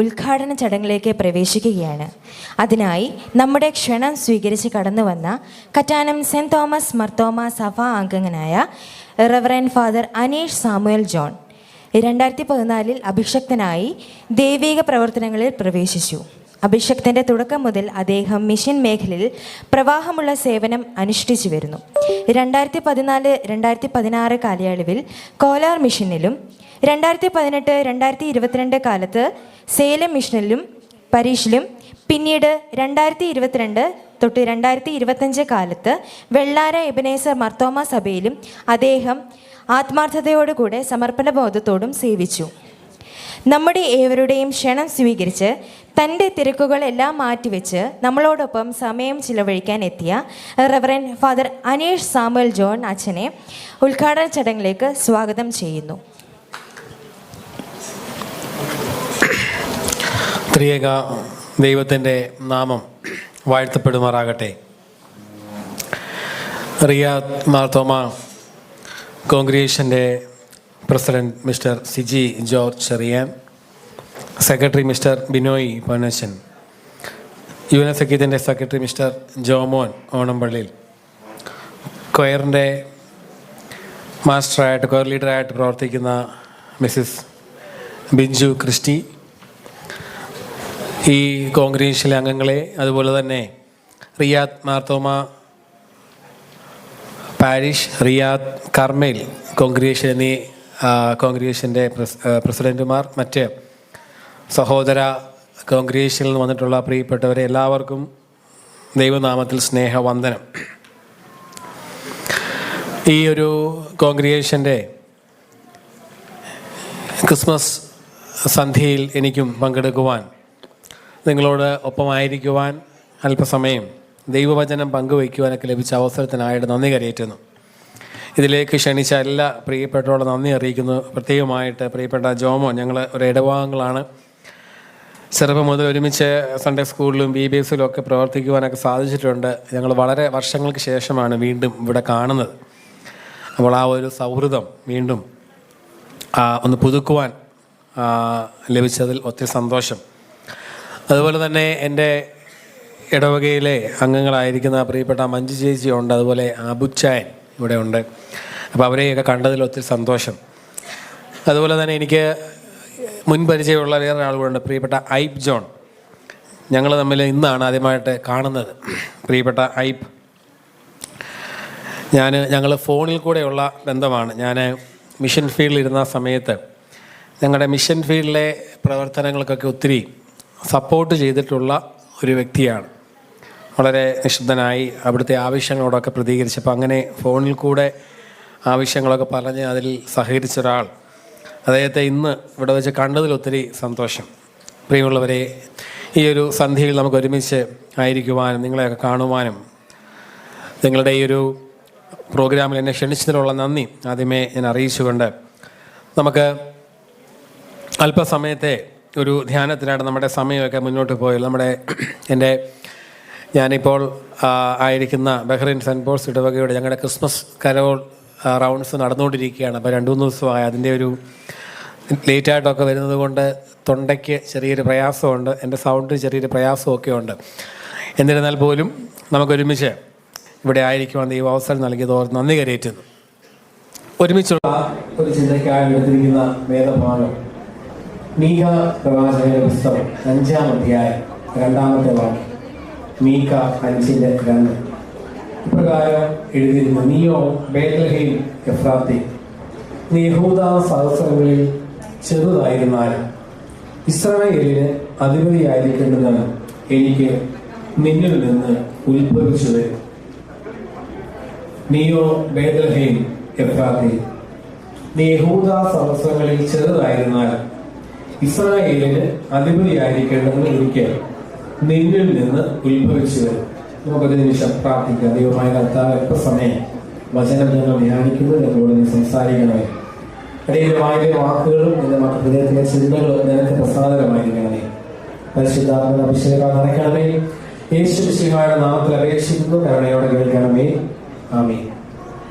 ഉദ്ഘാടന ചടങ്ങിലേക്ക് പ്രവേശിക്കുകയാണ്. അതിനായി നമ്മുടെ ക്ഷണം സ്വീകരിച്ച് കടന്നു വന്ന കറ്റാനം സെൻറ് തോമസ് മർത്തോമ സഭാ അംഗങ്ങനായ reverend father Aneesh Samuel John 2014 അഭിഷക്തനായി ദൈവിക പ്രവർത്തനങ്ങളിൽ പ്രവേശിച്ചു. അഭിഷക്തൻ്റെ തുടക്കം മുതൽ അദ്ദേഹം മിഷൻ മേഖലയിൽ പ്രവാഹമുള്ള സേവനം അനുഷ്ഠിച്ചു വരുന്നു. 2014-2016 കാലയളവിൽ കോലാർ മിഷനിലും 2018-2022 കാലത്ത് സേലം മിഷനിലും പരീഷിലും പിന്നീട് 2022-2025 കാലത്ത് വെള്ളാര എബനേസർ മർത്തോമ സഭയിലും അദ്ദേഹം ആത്മാർത്ഥതയോടുകൂടെ സമർപ്പണബോധത്തോടും സേവിച്ചു. നമ്മുടെ ഏവരുടെയും ക്ഷണം സ്വീകരിച്ച് തൻ്റെ തിരക്കുകളെല്ലാം മാറ്റിവെച്ച് നമ്മളോടൊപ്പം സമയം ചിലവഴിക്കാൻ എത്തിയ reverend father Aneesh Samuel John അച്ഛനെ ഉദ്ഘാടന ചടങ്ങിലേക്ക് സ്വാഗതം ചെയ്യുന്നു. ത്രിയേക ദൈവത്തിൻ്റെ നാമം വാഴ്ത്തപ്പെടുമാറാകട്ടെ. റിയാദ് മാർത്തോമ കോൺഗ്രിഗേഷൻ്റെ president mister Siji George Cherian, secretary mister Binoy Panachan, യുവനസഖ്യത്തിൻ്റെ സെക്രട്ടറി മിസ്റ്റർ ജോമോൻ ഓണംപള്ളിയിൽ, കൊയറിൻ്റെ മാസ്റ്ററായിട്ട് കൊയർ ലീഡറായിട്ട് പ്രവർത്തിക്കുന്ന മിസ്സിസ് ബിഞ്ചു ക്രിസ്റ്റി, ഈ കോൺഗ്രിഗേഷനിലെ അംഗങ്ങളെ, അതുപോലെ തന്നെ Riyadh Marthoma parish, Riyadh Carmel congregation എന്നീ കോൺഗ്രിഗേഷൻ്റെ പ്രസിഡൻറ്റുമാർ, മറ്റ് സഹോദര കോൺഗ്രിഗേഷനിൽ നിന്ന് വന്നിട്ടുള്ള പ്രിയപ്പെട്ടവരെ എല്ലാവർക്കും ദൈവനാമത്തിൽ സ്നേഹവന്ദനം. ഈ ഒരു കോൺഗ്രിഗേഷൻ്റെ ക്രിസ്മസ് സന്ധ്യയിൽ എനിക്കും പങ്കെടുക്കുവാൻ, നിങ്ങളോട് ഒപ്പമായിരിക്കുവാൻ, അല്പസമയം ദൈവവചനം പങ്കുവയ്ക്കുവാനൊക്കെ ലഭിച്ച അവസരത്തിനായിട്ട് നന്ദി കരയേറ്റുന്നു. ഇതിലേക്ക് ക്ഷണിച്ച എല്ലാ പ്രിയപ്പെട്ടവരോട് നന്ദി അറിയിക്കുന്നു. പ്രത്യേകമായിട്ട് പ്രിയപ്പെട്ട ജോമോ, ഞങ്ങൾ ഒരു ഇടവകങ്ങളാണ്. ചെറുപ്പം മുതൽ ഒരുമിച്ച് സൺഡേ സ്കൂളിലും BBSയിലും ഒക്കെ പ്രവർത്തിക്കുവാനൊക്കെ സാധിച്ചിട്ടുണ്ട്. ഞങ്ങൾ വളരെ വർഷങ്ങൾക്ക് ശേഷമാണ് വീണ്ടും ഇവിടെ കാണുന്നത്. അപ്പോൾ ആ ഒരു സൗഹൃദം വീണ്ടും ഒന്ന് പുതുക്കുവാൻ ലഭിച്ചതിൽ ഒത്തിരി സന്തോഷം. അതുപോലെ തന്നെ എൻ്റെ ഇടവകയിലെ അംഗങ്ങളായിരിക്കുന്ന പ്രിയപ്പെട്ട മഞ്ജു ചേച്ചി ഉണ്ട്, അതുപോലെ അബുച്ചായൻ ഇവിടെ ഉണ്ട്. അപ്പോൾ അവരെയൊക്കെ കണ്ടതിൽ ഒത്തിരി സന്തോഷം. അതുപോലെ തന്നെ എനിക്ക് മുൻപരിചയമുള്ള വേറൊരാൾ കൂടെ ഉണ്ട്, പ്രിയപ്പെട്ട ഐപ്പ് ജോൺ. ഞങ്ങൾ തമ്മിൽ ഇന്നാണ് ആദ്യമായിട്ട് കാണുന്നത്. പ്രിയപ്പെട്ട ഐപ്പ്, ഞങ്ങൾ ഫോണിൽ കൂടെയുള്ള ബന്ധമാണ്. ഞാൻ മിഷൻ ഫീൽഡിൽ ഇരുന്ന സമയത്ത് ഞങ്ങളുടെ മിഷൻ ഫീൽഡിലെ പ്രവർത്തനങ്ങൾക്കൊക്കെ ഒത്തിരി സപ്പോർട്ട് ചെയ്തിട്ടുള്ള ഒരു വ്യക്തിയാണ്. വളരെ നിശബ്ദനായി അവിടുത്തെ ആവശ്യങ്ങളോടൊക്കെ പ്രതികരിച്ചപ്പോൾ അങ്ങനെ ഫോണിൽ കൂടെ ആവശ്യങ്ങളൊക്കെ പറഞ്ഞ് അതിൽ സഹകരിച്ച ഒരാൾ. അദ്ദേഹത്തെ ഇന്ന് ഇവിടെ വെച്ച് കണ്ടതിൽ ഒത്തിരി സന്തോഷം. പ്രിയമുള്ളവരെ, ഈ ഒരു സന്ധ്യയിൽ നമുക്ക് ഒരുമിച്ച് ആയിരിക്കുവാനും നിങ്ങളെയൊക്കെ കാണുവാനും നിങ്ങളുടെ ഈ ഒരു പ്രോഗ്രാമിൽ എന്നെ ക്ഷണിച്ചതിനുള്ള നന്ദി ആദ്യമേ ഞാൻ അറിയിച്ചുകൊണ്ട് നമുക്ക് അല്പസമയത്തെ ഒരു ധ്യാനത്തിനായിട്ട് നമ്മുടെ സമയമൊക്കെ മുന്നോട്ട് പോയാൽ ഞാനിപ്പോൾ ആയിരിക്കുന്ന ബഹ്റൈൻ സെൻറ്റ് പോൾസ് ഇടവകയുടെ ഞങ്ങളുടെ ക്രിസ്മസ് കരോൾ റൗണ്ട്സ് നടന്നുകൊണ്ടിരിക്കുകയാണ്. അപ്പോൾ 2-3 ദിവസമായി അതിൻ്റെ ഒരു ലേറ്റായിട്ടൊക്കെ വരുന്നത് കൊണ്ട് തൊണ്ടയ്ക്ക് ചെറിയൊരു പ്രയാസമുണ്ട്, എൻ്റെ സൗണ്ടിന് ചെറിയൊരു പ്രയാസമൊക്കെ ഉണ്ട്. എന്നിരുന്നാൽ പോലും നമുക്കൊരുമിച്ച് ഇവിടെ ആയിരിക്കുവാൻ ദൈവം അവസരം നൽകിയത് ഓർത്ത് നന്ദി കരയേറ്റുന്നു. ഒരുമിച്ചുള്ള ഒരു ചിന്തയ്ക്കായി എടുത്തിരിക്കുന്ന വേദഭാഗം മീക പ്രവാചകന്റെ പുസ്തകം 5-ാം അധ്യായം 2-ാമത്തെ വാക്യം. മീക 5:2 ഇപ്രകാരം എഴുതിയിരുന്നു: നീയോ ബേത്ലഹേം എഫ്രാത്തി, നീ യഹൂദ സഹസ്രങ്ങളിൽ ചെറുതായിരുന്നാലും ഇസ്രായേലിന് അധിപതിയായിരിക്കേണ്ടതാണ് എനിക്ക് നിന്നിൽ നിന്ന് ഉത്ഭവിച്ചു വരും. നീയോ ബേത്ലഹേം എഫ്രാത്തി, നീ യഹൂദ സഹസ്രങ്ങളിൽ ചെറുതായിരുന്നാലും ഇസ്രായേലിന് അധിപതിയായിരിക്കേണ്ടതെന്ന് എനിക്ക് നിന്നിൽ നിന്ന് ഉത്ഭവിച്ചു വരും. നമുക്കൊരു നിമിഷം പ്രാർത്ഥിക്കാം. ദൈവമായ കർത്താവ്, എപ്പസമയം വചനം ഞങ്ങൾ ധ്യാനിക്കുന്നത് എന്നോട് നീ സംസാരിക്കണമേ. അനേകമായ വാക്കുകളും എൻ്റെ ഹൃദയത്തിലെ ചിന്തകളും നിനക്ക് പ്രസാദകമായിരിക്കണമേ. പരിശുദ്ധാത്മ അഭിഷേകം നടക്കണമേ. യേശു മിശിഹായുടെ നാമത്തിൽ അപേക്ഷിക്കുന്നു, കരുണയോടെ കേൾക്കണമേ. ആമേൻ.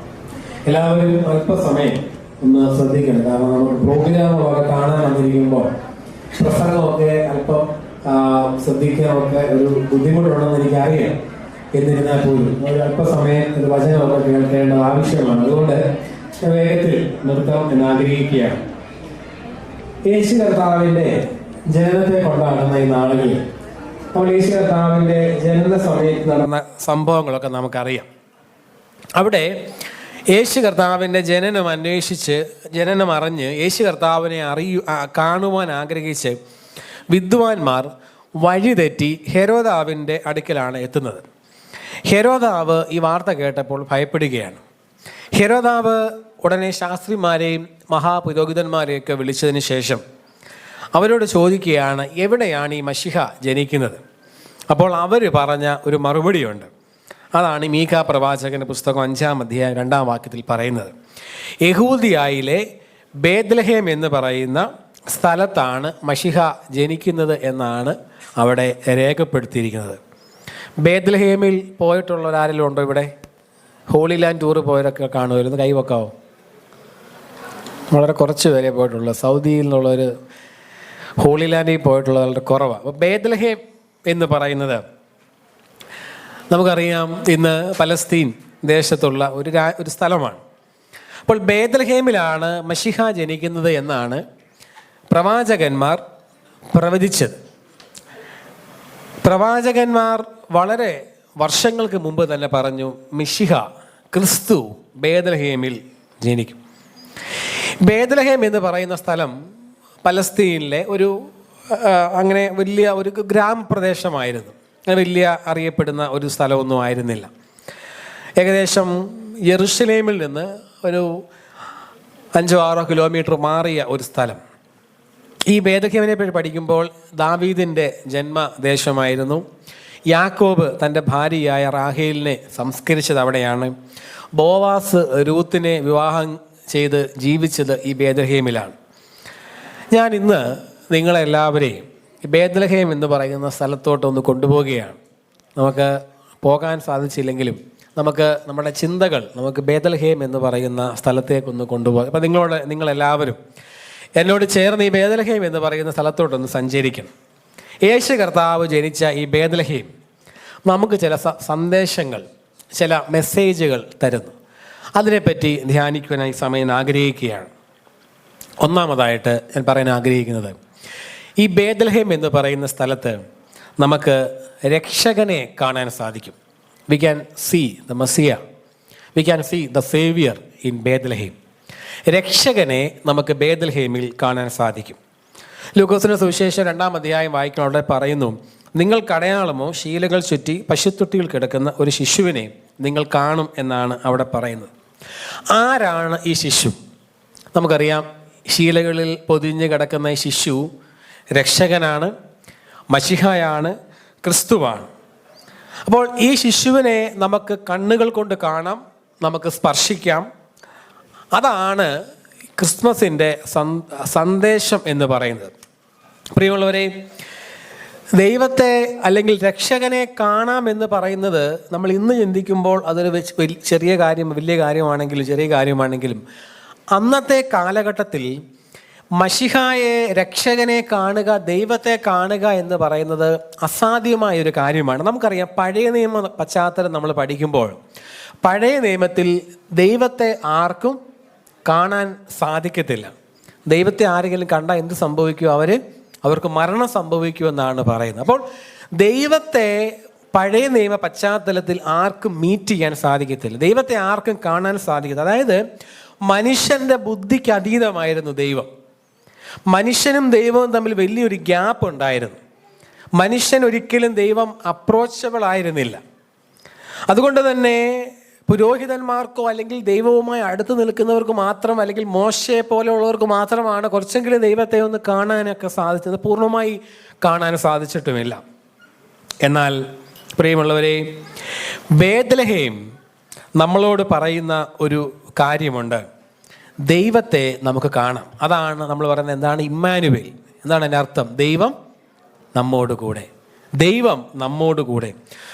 എല്ലാവരും അല്പസമയം ഒന്ന് ശ്രദ്ധിക്കണം. കാരണം നമുക്ക് പ്രോഗ്രാമുകളൊക്കെ കാണാൻ വന്നിരിക്കുമ്പോൾ പ്രസംഗമൊക്കെ അല്പം ശ്രദ്ധിക്കാനൊക്കെ ഒരു ബുദ്ധിമുട്ടുണ്ടെന്ന് എനിക്കറിയാം. എന്നിരുന്നാൽ പോലും ഒരു അല്പസമയം ഒരു വചനമൊക്കെ കേൾക്കേണ്ടത് ആവശ്യമാണ്. അതുകൊണ്ട് വേഗത്തിൽ നിർത്താം എന്ന് ആഗ്രഹിക്കുകയാണ്. യേശു കർത്താവിന്റെ ജനനത്തെ കൊണ്ടാടുന്ന ഈ നാളുകളിൽ നമ്മൾ യേശു കർത്താവിന്റെ ജനന സമയത്ത് നടന്ന സംഭവങ്ങളൊക്കെ നമുക്കറിയാം. അവിടെ യേശു കർത്താവിൻ്റെ ജനനം അന്വേഷിച്ച്, ജനനം അറിഞ്ഞ് യേശു കർത്താവിനെ കാണുവാൻ ആഗ്രഹിച്ച് വിദ്വാൻമാർ വഴിതെറ്റി ഹെരോദാവിൻ്റെ അടുക്കലാണ് എത്തുന്നത്. ഹെരോദാവ് ഈ വാർത്ത കേട്ടപ്പോൾ ഭയപ്പെടുകയാണ്. ഹെരോദാവ് ഉടനെ ശാസ്ത്രിമാരെയും മഹാപുരോഹിതന്മാരെയൊക്കെ വിളിച്ചതിന് ശേഷം അവരോട് ചോദിക്കുകയാണ്, എവിടെയാണ് ഈ മശിഹ ജനിക്കുന്നത്? അപ്പോൾ അവർ പറഞ്ഞ ഒരു മറുപടിയുണ്ട്. അതാണ് മീഖാ പ്രവാചകന്റെ പുസ്തകം 5-ാം അധ്യായം 2-ാം വാക്യത്തിൽ പറയുന്നത്. യഹൂദിയായിലെ ബേത്ലഹേം എന്ന് പറയുന്ന സ്ഥലത്താണ് മശിഹ ജനിക്കുന്നത് എന്നാണ് അവിടെ രേഖപ്പെടുത്തിയിരിക്കുന്നത്. ബേത്ലഹേമിൽ പോയിട്ടുള്ളവരാരെങ്കിലും ഉണ്ടോ ഇവിടെ? ഹോളി ലാൻഡ് ടൂറ് പോയവരൊക്കെ കാണുമായിരുന്നു, കൈവക്കാവോ? വളരെ കുറച്ച് പേരെ പോയിട്ടുള്ളൂ. സൗദിയിൽ നിന്നുള്ളവർ ഹോളി ലാൻഡിൽ പോയിട്ടുള്ളത് വളരെ കുറവാണ്. അപ്പോൾ ബേത്ലഹേം എന്ന് പറയുന്നത് നമുക്കറിയാം ഇന്ന് പലസ്തീൻ ദേശത്തുള്ള ഒരു സ്ഥലമാണ്. അപ്പോൾ ബേത്ലഹേമിലാണ് മശിഹ ജനിക്കുന്നത് എന്നാണ് പ്രവാചകന്മാർ പ്രവചിച്ചത്. പ്രവാചകന്മാർ വളരെ വർഷങ്ങൾക്ക് മുമ്പ് തന്നെ പറഞ്ഞു, മിശിഹ ക്രിസ്തു ബേത്ലഹേമിൽ ജനിക്കും. ബേത്ലഹേം എന്ന് പറയുന്ന സ്ഥലം പലസ്തീനിലെ അങ്ങനെ വലിയ ഒരു ഗ്രാമപ്രദേശമായിരുന്നു. വലിയ അറിയപ്പെടുന്ന ഒരു സ്ഥലമൊന്നും ആയിരുന്നില്ല. ഏകദേശം യെറുശലേമിൽ നിന്ന് ഒരു 5-6 കിലോമീറ്റർ മാറിയ ഒരു സ്ഥലം. ഈ ബേത്ലഹേമിനെ പറ്റി പഠിക്കുമ്പോൾ ദാവീദിൻ്റെ ജന്മദേശമായിരുന്നു. യാക്കോബ് തൻ്റെ ഭാര്യയായ റാഹേലിനെ സംസ്കരിച്ചത് അവിടെയാണ്. ബോവാസ് രൂത്തിനെ വിവാഹം ചെയ്ത് ജീവിച്ചത് ഈ ബേത്ലഹേമിലാണ്. ഞാൻ ഇന്ന് നിങ്ങളെല്ലാവരെയും ബേത്ലഹേം എന്ന് പറയുന്ന സ്ഥലത്തോട്ടൊന്ന് കൊണ്ടുപോവുകയാണ്. നമുക്ക് പോകാൻ സാധിച്ചില്ലെങ്കിലും നമുക്ക് നമ്മുടെ ചിന്തകൾ നമുക്ക് ബേത്ലഹേം എന്ന് പറയുന്ന സ്ഥലത്തേക്കൊന്ന് കൊണ്ടുപോകാം. അപ്പം നിങ്ങളെല്ലാവരും എന്നോട് ചേർന്ന് ഈ ബേത്ലഹേം എന്ന് പറയുന്ന സ്ഥലത്തോട്ടൊന്ന് സഞ്ചരിക്കണം. യേശു കർത്താവ് ജനിച്ച ഈ ബേത്ലഹേം നമുക്ക് ചില സന്ദേശങ്ങൾ, ചില മെസ്സേജുകൾ തരുന്നു. അതിനെപ്പറ്റി ധ്യാനിക്കുവാനായി സമയം ആഗ്രഹിക്കുകയാണ്. ഒന്നാമതായിട്ട് ഞാൻ പറയാൻ ആഗ്രഹിക്കുന്നത്, ഈ ബേത്ലഹേം എന്ന് പറയുന്ന സ്ഥലത്ത് നമുക്ക് രക്ഷകനെ കാണാൻ സാധിക്കും. We can see the messiah, we can see the saviour in Bethlehem. രക്ഷകനെ നമുക്ക് ബേത്ലഹേമിൽ കാണാൻ സാധിക്കും. ലൂക്കോസിന്റെ സുവിശേഷം 2-ാം അധ്യായം വായിക്കുന്നവിടെ പറയുന്നു, നിങ്ങൾക്കടയാളമോ ശീലകൾ ചുറ്റി പശുത്തൊട്ടിയിൽ കിടക്കുന്ന ഒരു ശിശുവിനെ നിങ്ങൾ കാണും എന്നാണ് അവിടെ പറയുന്നത്. ആരാണ് ഈ ശിശു? നമുക്കറിയാം, ശീലകളിൽ പൊതിഞ്ഞ് കിടക്കുന്ന ഈ ശിശു രക്ഷകനാണ്, മശിഹയാണ്, ക്രിസ്തുവാണ്. അപ്പോൾ ഈ ശിശുവിനെ നമുക്ക് കണ്ണുകൾ കൊണ്ട് കാണാം, നമുക്ക് സ്പർശിക്കാം. അതാണ് ക്രിസ്മസിൻ്റെ സന്ദേശം എന്ന് പറയുന്നത്. പ്രിയമുള്ളവരെ, ദൈവത്തെ അല്ലെങ്കിൽ രക്ഷകനെ കാണാം എന്ന് പറയുന്നത് നമ്മൾ ഇന്ന് ചിന്തിക്കുമ്പോൾ അതൊരു വലിയ കാര്യമാണെങ്കിലും അന്നത്തെ കാലഘട്ടത്തിൽ മശിഹായെ, രക്ഷകനെ കാണുക, ദൈവത്തെ കാണുക എന്ന് പറയുന്നത് അസാധ്യമായൊരു കാര്യമാണ്. നമുക്കറിയാം, പഴയ നിയമ പശ്ചാത്തലം നമ്മൾ പഠിക്കുമ്പോൾ പഴയ നിയമത്തിൽ ദൈവത്തെ ആർക്കും കാണാൻ സാധിക്കത്തില്ല. ദൈവത്തെ ആരെങ്കിലും കണ്ടാൽ എന്ത് സംഭവിക്കും? അവർക്ക് മരണം സംഭവിക്കുമെന്നാണ് പറയുന്നത്. അപ്പോൾ ദൈവത്തെ പഴയ നിയമ പശ്ചാത്തലത്തിൽ ആർക്കും മീറ്റ് ചെയ്യാൻ സാധിക്കത്തില്ല, ദൈവത്തെ ആർക്കും കാണാൻ സാധിക്കത്തില്ല. അതായത് മനുഷ്യൻ്റെ ബുദ്ധിക്ക് അതീതമായിരുന്നു ദൈവം. മനുഷ്യനും ദൈവവും തമ്മിൽ വലിയൊരു ഗ്യാപ്പ് ഉണ്ടായിരുന്നു. മനുഷ്യൻ ഒരിക്കലും ദൈവം അപ്രോച്ചബിൾ ആയിരുന്നില്ല. അതുകൊണ്ട് തന്നെ പുരോഹിതന്മാർക്കോ അല്ലെങ്കിൽ ദൈവവുമായി അടുത്ത് നിൽക്കുന്നവർക്ക് മാത്രം, അല്ലെങ്കിൽ മോശയെ പോലെയുള്ളവർക്ക് മാത്രമാണ് കുറച്ചെങ്കിലും ദൈവത്തെ ഒന്ന് കാണാനൊക്കെ സാധിച്ചത്. പൂർണ്ണമായി കാണാൻ സാധിച്ചിട്ടുമില്ല. എന്നാൽ പ്രിയമുള്ളവരെ, ബേത്ലഹേം നമ്മളോട് പറയുന്ന ഒരു കാര്യമുണ്ട്. ദൈവത്തെ നമുക്ക് കാണാം. അതാണ് നമ്മൾ പറയുന്നത്, എന്താണ് ഇമ്മാനുവേൽ? എന്താണ് അതിൻ്റെ അർത്ഥം? ദൈവം നമ്മോടുകൂടെ, ദൈവം നമ്മോടുകൂടെ.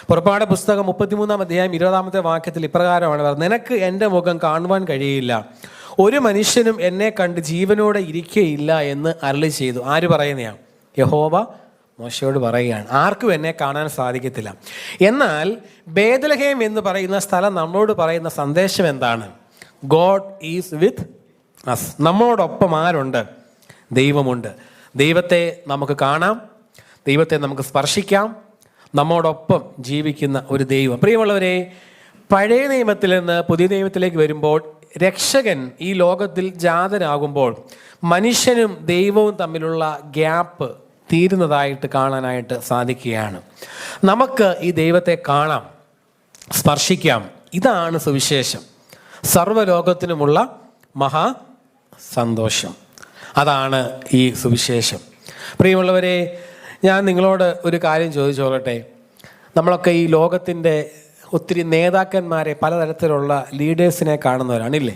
പുറപ്പാട് പുസ്തകം 33-ാം അധ്യായം 20-ാമത്തെ വാക്യത്തിൽ ഇപ്രകാരമാണ് പറയുന്നത്, നിനക്ക് എൻ്റെ മുഖം കാണുവാൻ കഴിയില്ല, ഒരു മനുഷ്യനും എന്നെ കണ്ട് ജീവനോടെ ഇരിക്കുകയില്ല എന്ന് അരുളി ചെയ്തു. ആര് പറയുന്നതാണ്? യഹോവ മോശയോട് പറയുകയാണ്, ആർക്കും എന്നെ കാണാൻ സാധിക്കത്തില്ല. എന്നാൽ ബേത്ലഹേം എന്ന് പറയുന്ന സ്ഥലം നമ്മളോട് പറയുന്ന സന്ദേശം എന്താണ്? God is with us. നമ്മളോടൊപ്പം ആരുണ്ട്? ദൈവമുണ്ട്. ദൈവത്തെ നമുക്ക് കാണാം, ദൈവത്തെ നമുക്ക് സ്പർശിക്കാം, നമ്മോടൊപ്പം ജീവിക്കുന്ന ഒരു ദൈവം. പ്രിയമുള്ളവരെ, പഴയ നിയമത്തിൽ നിന്ന് പുതിയ നിയമത്തിലേക്ക് വരുമ്പോൾ രക്ഷകൻ ഈ ലോകത്തിൽ ജാതനാകുമ്പോൾ മനുഷ്യനും ദൈവവും തമ്മിലുള്ള ഗ്യാപ്പ് തീരുന്നതായിട്ട് കാണാനായിട്ട് സാധിക്കുകയാണ്. നമുക്ക് ഈ ദൈവത്തെ കാണാം, സ്പർശിക്കാം. ഇതാണ് സുവിശേഷം. സർവ്വലോകത്തിനുമുള്ള മഹാ സന്തോഷം. അതാണ് ഈ സുവിശേഷം. പ്രിയമുള്ളവരെ, ഞാൻ നിങ്ങളോട് ഒരു കാര്യം ചോദിച്ചോളട്ടെ. നമ്മളൊക്കെ ഈ ലോകത്തിൻ്റെ ഒത്തിരി നേതാക്കന്മാരെ, പലതരത്തിലുള്ള ലീഡേഴ്സിനെ കാണുന്നവരാണില്ലേ?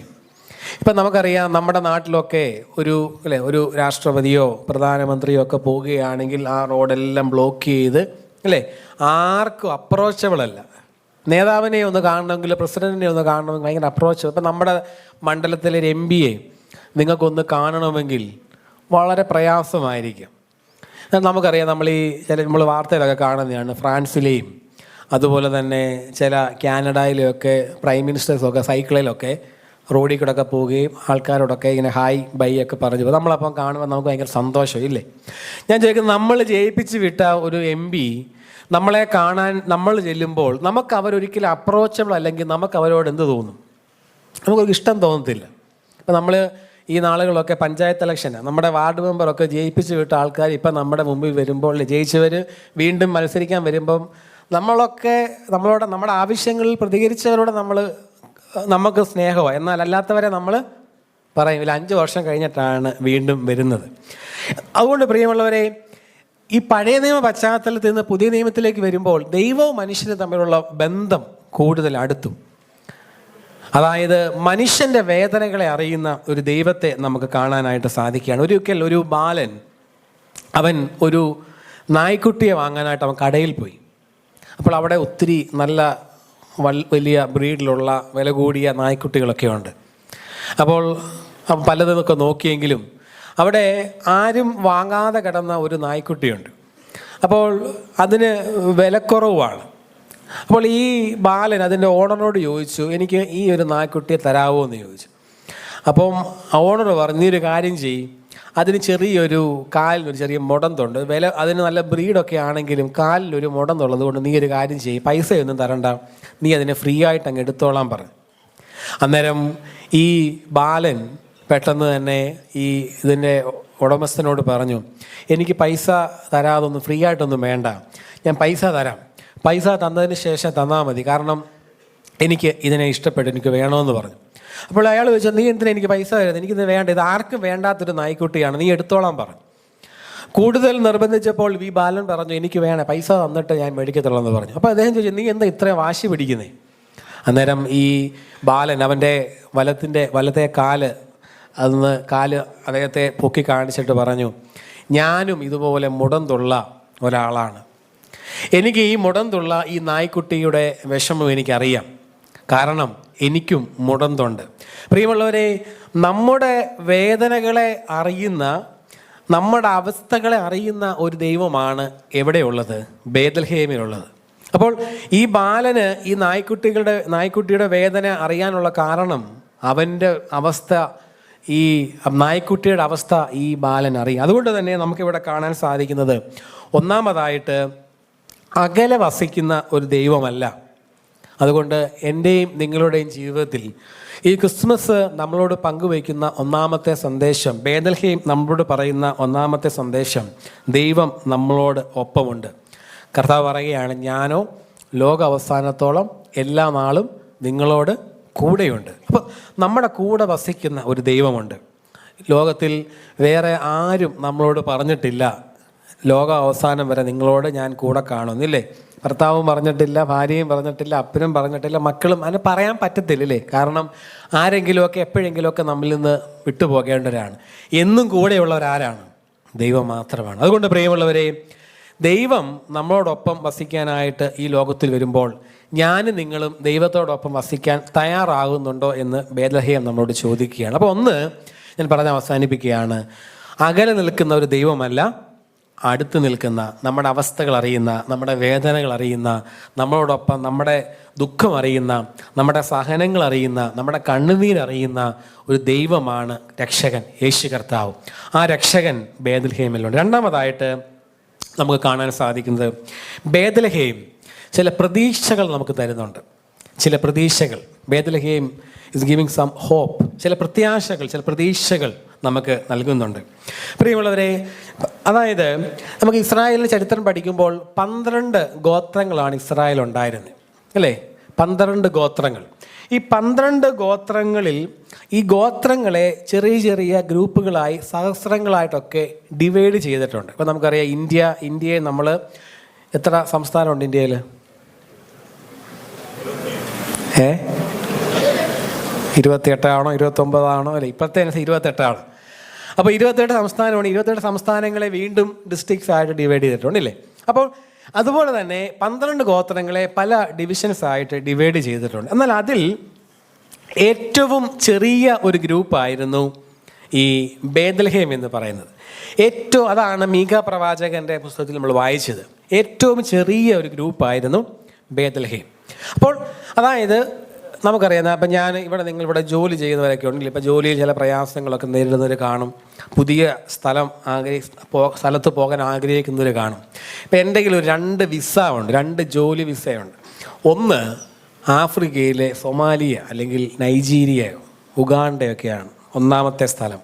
ഇപ്പം നമുക്കറിയാം, നമ്മുടെ നാട്ടിലൊക്കെ ഒരു രാഷ്ട്രപതിയോ പ്രധാനമന്ത്രിയോ ഒക്കെ പോവുകയാണെങ്കിൽ ആ റോഡെല്ലാം ബ്ലോക്ക് ചെയ്ത് ആർക്കും അപ്രോച്ചബിൾ അല്ല. നേതാവിനെ ഒന്ന് കാണണമെങ്കിൽ, പ്രസിഡന്റിനെ ഒന്ന് കാണണമെങ്കിൽ ഭയങ്കര അപ്രോച്ചബിൾ. ഇപ്പം നമ്മുടെ മണ്ഡലത്തിലെ ഒരു MPയെ നിങ്ങൾക്കൊന്ന് കാണണമെങ്കിൽ വളരെ പ്രയാസമായിരിക്കും. നമുക്കറിയാം, നമ്മൾ വാർത്തയിലൊക്കെ കാണുന്നതാണ്, ഫ്രാൻസിലെയും അതുപോലെ തന്നെ ചില കാനഡയിലെയൊക്കെ പ്രൈം മിനിസ്റ്റേഴ്സൊക്കെ സൈക്കിളിലൊക്കെ റോഡിൽ കൂടെ ഒക്കെ പോവുകയും ആൾക്കാരോടൊക്കെ ഇങ്ങനെ ഹായ് ബൈ ഒക്കെ പറഞ്ഞു. നമ്മളപ്പം കാണുമ്പോൾ നമുക്ക് ഭയങ്കര സന്തോഷം ഇല്ലേ? ഞാൻ ചോദിക്കുന്നത്, നമ്മൾ ജയിപ്പിച്ച് വിട്ട ഒരു MP നമ്മളെ കാണാൻ നമ്മൾ ചെല്ലുമ്പോൾ നമുക്ക് അവരൊരിക്കലും അപ്രോച്ചബിൾ അല്ലെങ്കിൽ നമുക്ക് അവരോട് എന്ത് തോന്നും? നമുക്കൊരു ഇഷ്ടം തോന്നത്തില്ല. ഇപ്പം നമ്മൾ ഈ നാളുകളൊക്കെ പഞ്ചായത്ത് ഇലക്ഷനാണ്, നമ്മുടെ വാർഡ് മെമ്പറൊക്കെ ജയിപ്പിച്ച് വിട്ട ആൾക്കാർ ഇപ്പം നമ്മുടെ മുമ്പിൽ വരുമ്പോൾ, ജയിച്ചവർ വീണ്ടും മത്സരിക്കാൻ വരുമ്പം നമ്മളോട് നമ്മുടെ ആവശ്യങ്ങളിൽ പ്രതികരിച്ചവരോട് നമുക്ക് സ്നേഹമാണ്. എന്നാൽ അല്ലാത്തവരെ നമ്മൾ പറയും, ഇല്ല 5 വർഷം കഴിഞ്ഞിട്ടാണ് വീണ്ടും വരുന്നത്. അതുകൊണ്ട് പ്രിയമുള്ളവരെ, ഈ പഴയ നിയമ പശ്ചാത്തലത്തിൽ നിന്ന് പുതിയ നിയമത്തിലേക്ക് വരുമ്പോൾ ദൈവവും മനുഷ്യനും തമ്മിലുള്ള ബന്ധം കൂടുതൽ അടുത്തു. അതായത് മനുഷ്യൻ്റെ വേദനകളെ അറിയുന്ന ഒരു ദൈവത്തെ നമുക്ക് കാണാനായിട്ട് സാധിക്കുകയാണ്. ഒരിക്കൽ ഒരു ബാലൻ, അവൻ ഒരു നായ്ക്കുട്ടിയെ വാങ്ങാനായിട്ട് അവൻ കടയിൽ പോയി. അപ്പോൾ അവിടെ ഒത്തിരി നല്ല വലിയ ബ്രീഡിലുള്ള വില കൂടിയ നായ്ക്കുട്ടികളൊക്കെ ഉണ്ട്. അപ്പോൾ പലതൊക്കെ നോക്കിയെങ്കിലും അവിടെ ആരും വാങ്ങാതെ കിടന്ന ഒരു നായ്ക്കുട്ടിയുണ്ട്. അപ്പോൾ അതിന് വിലക്കുറവാണ്. അപ്പോൾ ഈ ബാലൻ അതിൻ്റെ ഓണറിനോട് ചോദിച്ചു, എനിക്ക് ഈ ഒരു നായ്ക്കുട്ടിയെ തരാമോ എന്ന് ചോദിച്ചു. അപ്പം ഓണർ പറഞ്ഞു, നീ ഒരു കാര്യം ചെയ്യും, അതിന് ചെറിയൊരു കാലിനൊരു ചെറിയ മുടന്തുണ്ട്, അതിന് നല്ല ബ്രീഡൊക്കെ ആണെങ്കിലും കാലിനൊരു മുടന്തുള്ളത് കൊണ്ട് നീ ഒരു കാര്യം ചെയ്യും, പൈസയൊന്നും തരണ്ട, നീ അതിനെ ഫ്രീ ആയിട്ട് അങ്ങ് എടുത്തോളാൻ പറഞ്ഞു. അന്നേരം ഈ ബാലൻ പെട്ടെന്ന് തന്നെ ഇതിൻ്റെ ഉടമസ്ഥനോട് പറഞ്ഞു, എനിക്ക് പൈസ തരാതൊന്നും ഫ്രീ ആയിട്ടൊന്നും വേണ്ട, ഞാൻ പൈസ തരാം, പൈസ തന്നതിന് ശേഷം തന്നാൽ മതി, കാരണം എനിക്ക് ഇതിനെ ഇഷ്ടപ്പെട്ടു, എനിക്ക് വേണമെന്ന് പറഞ്ഞു. അപ്പോൾ അയാൾ ചോദിച്ചു, നീ എന്തിനാ എനിക്ക് പൈസ തരുന്നത്? എനിക്കിത് വേണ്ട, ഇത് ആർക്കും വേണ്ടാത്തൊരു നായ്ക്കുട്ടിയാണ്, നീ എടുത്തോളാൻ പറഞ്ഞു. കൂടുതൽ നിർബന്ധിച്ചപ്പോൾ ഈ ബാലൻ പറഞ്ഞു, എനിക്ക് വേണേ, പൈസ തന്നിട്ട് ഞാൻ മേടിക്കത്തുള്ളൂ എന്ന് പറഞ്ഞു. അപ്പോൾ അദ്ദേഹം ചോദിച്ചു, നീ എന്താ ഇത്രയും വാശി പിടിക്കുന്നേ? അന്നേരം ഈ ബാലൻ അവൻ്റെ വലത്തെ കാല് അദ്ദേഹത്തെ പൊക്കി കാണിച്ചിട്ട് പറഞ്ഞു, ഞാനും ഇതുപോലെ മുടന്തുള്ള ഒരാളാണ്, എനിക്ക് ഈ മുടന്തുള്ള ഈ നായ്ക്കുട്ടിയുടെ വിഷമം എനിക്കറിയാം, കാരണം എനിക്കും മുടന്തുണ്ട്. പ്രിയമുള്ളവരെ, നമ്മുടെ വേദനകളെ അറിയുന്ന, നമ്മുടെ അവസ്ഥകളെ അറിയുന്ന ഒരു ദൈവമാണ് എവിടെയുള്ളത്? ബേത്ലഹേമിലുള്ളത്. അപ്പോൾ ഈ ബാലന് ഈ നായ്ക്കുട്ടിയുടെ വേദന അറിയാനുള്ള കാരണം അവൻ്റെ അവസ്ഥ, ഈ നായ്ക്കുട്ടിയുടെ അവസ്ഥ ഈ ബാലൻ അറിയാം. അതുകൊണ്ട് തന്നെ നമുക്കിവിടെ കാണാൻ സാധിക്കുന്നത്, ഒന്നാമതായിട്ട് അകലെ വസിക്കുന്ന ഒരു ദൈവമല്ല. അതുകൊണ്ട് എൻ്റെയും നിങ്ങളുടെയും ജീവിതത്തിൽ ഈ ക്രിസ്മസ് നമ്മളോട് പങ്കുവയ്ക്കുന്ന ഒന്നാമത്തെ സന്ദേശം, ബേത്ലഹേം നമ്മളോട് പറയുന്ന ഒന്നാമത്തെ സന്ദേശം, ദൈവം നമ്മളോട് ഒപ്പമുണ്ട്. കർത്താവ് പറയുകയാണ്, ഞാനോ ലോക അവസാനത്തോളം എല്ലാ നാളും നിങ്ങളോട് കൂടെയുണ്ട്. അപ്പോൾ നമ്മുടെ കൂടെ വസിക്കുന്ന ഒരു ദൈവമുണ്ട്. ലോകത്തിൽ വേറെ ആരും നമ്മളോട് പറഞ്ഞിട്ടില്ല, ലോക അവസാനം വരെ നിങ്ങളോട് ഞാൻ കൂടെ കാണുന്നില്ലേ? ഭർത്താവും പറഞ്ഞിട്ടില്ല, ഭാര്യയും പറഞ്ഞിട്ടില്ല, അപ്പനും പറഞ്ഞിട്ടില്ല, മക്കളും അതിന് പറയാൻ പറ്റത്തില്ലല്ലേ? കാരണം ആരെങ്കിലുമൊക്കെ എപ്പോഴെങ്കിലുമൊക്കെ നമ്മിൽ നിന്ന് വിട്ടുപോകേണ്ടവരാണ്. എന്നും കൂടെയുള്ളവരാരാണ്? ദൈവം മാത്രമാണ്. അതുകൊണ്ട് പ്രിയമുള്ളവരെ, ദൈവം നമ്മളോടൊപ്പം വസിക്കാനായിട്ട് ഈ ലോകത്തിൽ വരുമ്പോൾ ഞാനും നിങ്ങളും ദൈവത്തോടൊപ്പം വസിക്കാൻ തയ്യാറാകുന്നുണ്ടോ എന്ന് ബേത്ലഹേം നമ്മളോട് ചോദിക്കുകയാണ്. അപ്പോൾ ഒന്ന് ഞാൻ പറഞ്ഞ് അവസാനിപ്പിക്കുകയാണ്, അകലെ നിൽക്കുന്ന ഒരു ദൈവമല്ല, അടുത്ത് നിൽക്കുന്ന, നമ്മുടെ അവസ്ഥകൾ അറിയുന്ന, നമ്മുടെ വേദനകൾ അറിയുന്ന, നമ്മളോടൊപ്പം നമ്മുടെ ദുഃഖം അറിയുന്ന, നമ്മുടെ സഹനങ്ങൾ അറിയുന്ന, നമ്മുടെ കണ്ണുനീരറിയുന്ന ഒരു ദൈവമാണ് രക്ഷകൻ, യേശു കർത്താവ്. ആ രക്ഷകൻ ബേത്ലഹേമിലുണ്ട്. രണ്ടാമതായിട്ട് നമുക്ക് കാണാൻ സാധിക്കുന്നത്, ബേത്ലഹേം ചില പ്രതീക്ഷകൾ നമുക്ക് തരുന്നുണ്ട്. ചില പ്രതീക്ഷകൾ. Bethlehem is giving some hope. ചില പ്രത്യാശകൾ, ചില പ്രതീക്ഷകൾ നമുക്ക് നൽകുന്നുണ്ട്. പ്രിയമുള്ളവരെ, അതായത് നമുക്ക് ഇസ്രായേലിൻ്റെ ചരിത്രം പഠിക്കുമ്പോൾ 12 ഗോത്രങ്ങളാണ് ഇസ്രായേൽ ഉണ്ടായിരുന്നത്, അല്ലേ? 12 ഗോത്രങ്ങൾ. ഈ 12 ഗോത്രങ്ങളിൽ ഈ ഗോത്രങ്ങളെ ചെറിയ ചെറിയ ഗ്രൂപ്പുകളായി, സഹസ്രങ്ങളായിട്ടൊക്കെ ഡിവൈഡ് ചെയ്തിട്ടുണ്ട്. ഇപ്പം നമുക്കറിയാം, ഇന്ത്യയെ നമ്മൾ എത്ര സംസ്ഥാനമുണ്ട് ഇന്ത്യയിൽ? 28 ആണോ 29 ആണോ? അല്ലേ, ഇപ്പോഴത്തെ 28 ആണ്. അപ്പോൾ 28 സംസ്ഥാനമാണ്. 28 സംസ്ഥാനങ്ങളെ വീണ്ടും ഡിസ്ട്രിക്ട്സ് ആയിട്ട് ഡിവൈഡ് ചെയ്തിട്ടുണ്ടല്ലേ? അപ്പോൾ അതുപോലെ തന്നെ 12 ഗോത്രങ്ങളെ പല ഡിവിഷൻസ് ആയിട്ട് ഡിവൈഡ് ചെയ്തിട്ടുണ്ട്. എന്നാൽ അതിൽ ഏറ്റവും ചെറിയ ഒരു ഗ്രൂപ്പായിരുന്നു ഈ ബേത്ലഹേം എന്ന് പറയുന്നത്. അതാണ് മീഖ പ്രവാചകൻ്റെ പുസ്തകത്തിൽ നമ്മൾ വായിച്ചത്. ഏറ്റവും ചെറിയ ഒരു ഗ്രൂപ്പായിരുന്നു ബേത്ലഹേം. അപ്പോൾ അതായത് നമുക്കറിയാം, അപ്പം നിങ്ങളിവിടെ ജോലി ചെയ്യുന്നവരൊക്കെ ഉണ്ടെങ്കിൽ ഇപ്പോൾ ജോലിയിൽ ചില പ്രയാസങ്ങളൊക്കെ നേരിടുന്നവർ കാണും. പുതിയ സ്ഥലത്ത് പോകാൻ ആഗ്രഹിക്കുന്നവർ കാണും. ഇപ്പം എൻ്റെ കയ്യിൽ 2 വിസ ഉണ്ട്, 2 ജോലി വിസയുണ്ട്. ഒന്ന് ആഫ്രിക്കയിലെ സൊമാലിയ അല്ലെങ്കിൽ നൈജീരിയ, ഉഗാണ്ടയൊക്കെയാണ് ഒന്നാമത്തെ സ്ഥലം.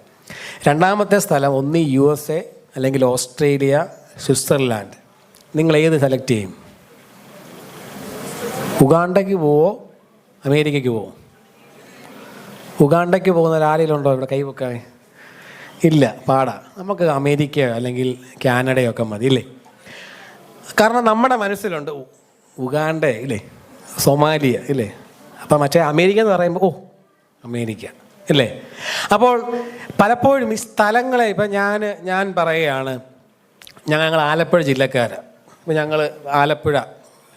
രണ്ടാമത്തെ സ്ഥലം ഒന്ന് USA അല്ലെങ്കിൽ ഓസ്ട്രേലിയ, സ്വിറ്റ്സർലാൻഡ്. നിങ്ങൾ ഏത് സെലക്ട് ചെയ്യും? ഉഗാണ്ടയ്ക്ക് പോവോ അമേരിക്കയ്ക്ക് പോവും? ഉഗാണ്ടയ്ക്ക് പോകുന്ന ആരെങ്കിലുണ്ടോ ഇവിടെ? കൈവക്കാൻ ഇല്ല, പാടാ. നമുക്ക് അമേരിക്കയോ അല്ലെങ്കിൽ കാനഡയോ ഒക്കെ മതി, ഇല്ലേ? കാരണം നമ്മുടെ മനസ്സിലുണ്ട് ഉഗാണ്ട, ഇല്ലേ, സൊമാലിയ, ഇല്ലേ? അപ്പം മറ്റേ അമേരിക്ക എന്ന് പറയുമ്പോൾ അമേരിക്ക, ഇല്ലേ? അപ്പോൾ പലപ്പോഴും ഈ സ്ഥലങ്ങളെ ഇപ്പം ഞാൻ പറയുകയാണ്, ഞങ്ങൾ ആലപ്പുഴ ജില്ലക്കാരാണ്. ഇപ്പം ഞങ്ങൾ ആലപ്പുഴ,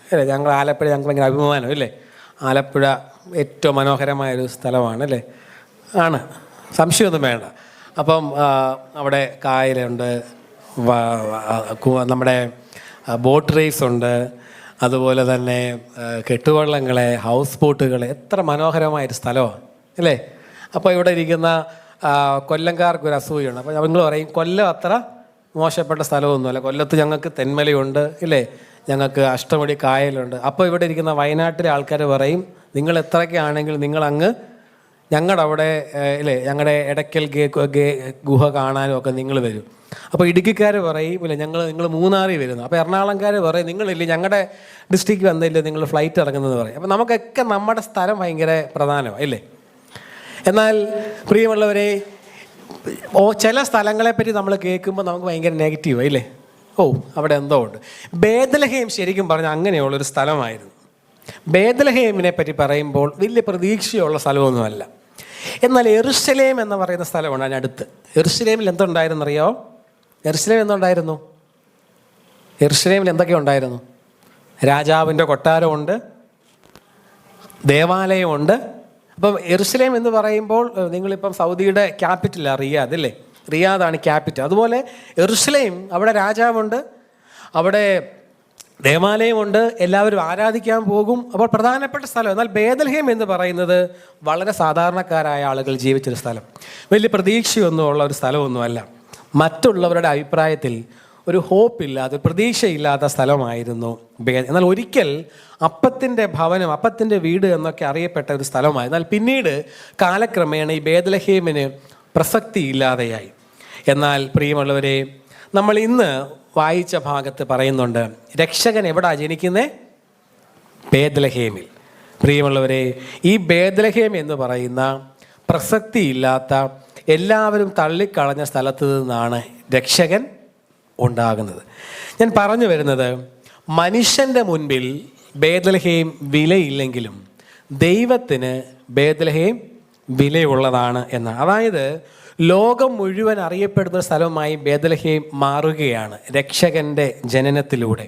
അല്ലേ? ആലപ്പുഴ ഞങ്ങൾക്ക് ഭയങ്കര അഭിമാനം, ഇല്ലേ? ആലപ്പുഴ ഏറ്റവും മനോഹരമായൊരു സ്ഥലമാണ്, അല്ലേ? ആണ്, സംശയമൊന്നും വേണ്ട. അപ്പം അവിടെ കായലുണ്ട്, നമ്മുടെ ബോട്ട് റേസ് ഉണ്ട്, അതുപോലെ തന്നെ കെട്ടുവള്ളങ്ങളെ, ഹൗസ് ബോട്ടുകൾ. എത്ര മനോഹരമായൊരു സ്ഥലമാണ്, അല്ലേ? അപ്പോൾ ഇവിടെ ഇരിക്കുന്ന കൊല്ലംകാർക്കൊരു അസൂയുണ്ട്. അപ്പോൾ നിങ്ങൾ പറയും കൊല്ലം അത്ര മോശപ്പെട്ട സ്ഥലമൊന്നുമല്ല. കൊല്ലത്ത് ഞങ്ങൾക്ക് തെന്മലയുണ്ട്, ഇല്ലേ? ഞങ്ങൾക്ക് അഷ്ടമുടി കായലുണ്ട്. അപ്പോൾ ഇവിടെ ഇരിക്കുന്ന വയനാട്ടിലെ ആൾക്കാർ പറയും, നിങ്ങൾ എത്രയൊക്കെ ആണെങ്കിൽ നിങ്ങളങ്ങ് ഞങ്ങളുടെ അവിടെ, ഇല്ലേ, ഞങ്ങളുടെ ഇടയ്ക്കൽ ഗുഹ കാണാനും ഒക്കെ നിങ്ങൾ വരും. അപ്പോൾ ഇടുക്കിക്കാർ പറയും, ഇല്ലേ, നിങ്ങൾ മൂന്നാറിൽ വരുന്നു. അപ്പോൾ എറണാകുളംകാർ പറയും, നിങ്ങളില്ലേ ഞങ്ങളുടെ ഡിസ്ട്രിക്റ്റ് വന്നില്ലേ നിങ്ങൾ ഫ്ലൈറ്റ് ഇറങ്ങുന്നത് പറയും. അപ്പോൾ നമുക്കൊക്കെ നമ്മുടെ സ്ഥലം ഭയങ്കര പ്രധാനമാണ്, ഇല്ലേ? എന്നാൽ പ്രിയമുള്ളവരെ, ചില സ്ഥലങ്ങളെപ്പറ്റി നമ്മൾ കേൾക്കുമ്പോൾ നമുക്ക് ഭയങ്കര നെഗറ്റീവാണ്, ഇല്ലേ? അവിടെ എന്തോ ഉണ്ട്. ബേത്ലഹേം ശരിക്കും പറഞ്ഞാൽ അങ്ങനെയുള്ളൊരു സ്ഥലമായിരുന്നു. ബേത്ലഹേമിനെ പറ്റി പറയുമ്പോൾ വലിയ പ്രതീക്ഷയുള്ള സ്ഥലമൊന്നുമല്ല. എന്നാൽ യെരുശലേം എന്ന് പറയുന്ന സ്ഥലമാണ് അതിനടുത്ത്. യെരുശലേമിൽ എന്തുണ്ടായിരുന്നറിയോ? യെരുശലേം എന്തുണ്ടായിരുന്നു? യെരുശലേമിൽ എന്തൊക്കെ ഉണ്ടായിരുന്നു? രാജാവിൻ്റെ കൊട്ടാരമുണ്ട്, ദേവാലയമുണ്ട്. അപ്പം യെരുശലേം എന്ന് പറയുമ്പോൾ നിങ്ങളിപ്പം സൗദിയുടെ ക്യാപിറ്റലാണ് റിയാദ്, അല്ലേ? റിയാദാണ് ക്യാപിറ്റൽ. അതുപോലെ യെരുശലേം, അവിടെ രാജാവുണ്ട്, അവിടെ ദേവാലയമുണ്ട്, എല്ലാവരും ആരാധിക്കാൻ പോകും. അപ്പോൾ പ്രധാനപ്പെട്ട സ്ഥലം. എന്നാൽ ബേത്ലഹേം എന്ന് പറയുന്നത് വളരെ സാധാരണക്കാരായ ആളുകൾ ജീവിച്ചൊരു സ്ഥലം, വലിയ പ്രതീക്ഷയൊന്നും ഉള്ള ഒരു സ്ഥലമൊന്നുമല്ല. മറ്റുള്ളവരുടെ അഭിപ്രായത്തിൽ ഒരു ഹോപ്പില്ലാത്ത, പ്രതീക്ഷയില്ലാത്ത സ്ഥലമായിരുന്നു എന്നാൽ ഒരിക്കൽ അപ്പത്തിൻ്റെ ഭവനം, അപ്പത്തിൻ്റെ വീട് എന്നൊക്കെ അറിയപ്പെട്ട ഒരു സ്ഥലമായി. എന്നാൽ പിന്നീട് കാലക്രമേണ ഈ ബേത്ലഹേമിന് പ്രസക്തിയില്ലാതെയായി. എന്നാൽ പ്രിയമുള്ളവരെ, നമ്മൾ ഇന്ന് വായിച്ച ഭാഗത്ത് പറയുന്നുണ്ട്, രക്ഷകൻ എവിടാ ജനിക്കുന്നത്? ബേത്ലഹേമിൽ. പ്രിയമുള്ളവരെ, ഈ ബേത്ലഹേം എന്ന് പറയുന്ന പ്രസക്തിയില്ലാത്ത, എല്ലാവരും തള്ളിക്കളഞ്ഞ സ്ഥലത്ത് നിന്നാണ് രക്ഷകൻ ഉണ്ടാകുന്നത്. ഞാൻ പറഞ്ഞു വരുന്നത്, മനുഷ്യൻ്റെ മുൻപിൽ ബേത്ലഹേം വിലയില്ലെങ്കിലും ദൈവത്തിന് ബേത്ലഹേം വിലയുള്ളതാണ് എന്നാണ്. അതായത് ലോകം മുഴുവൻ അറിയപ്പെടുന്ന സ്ഥലമായി ബേത്ലഹേം മാറുകയാണ് രക്ഷകൻ്റെ ജനനത്തിലൂടെ.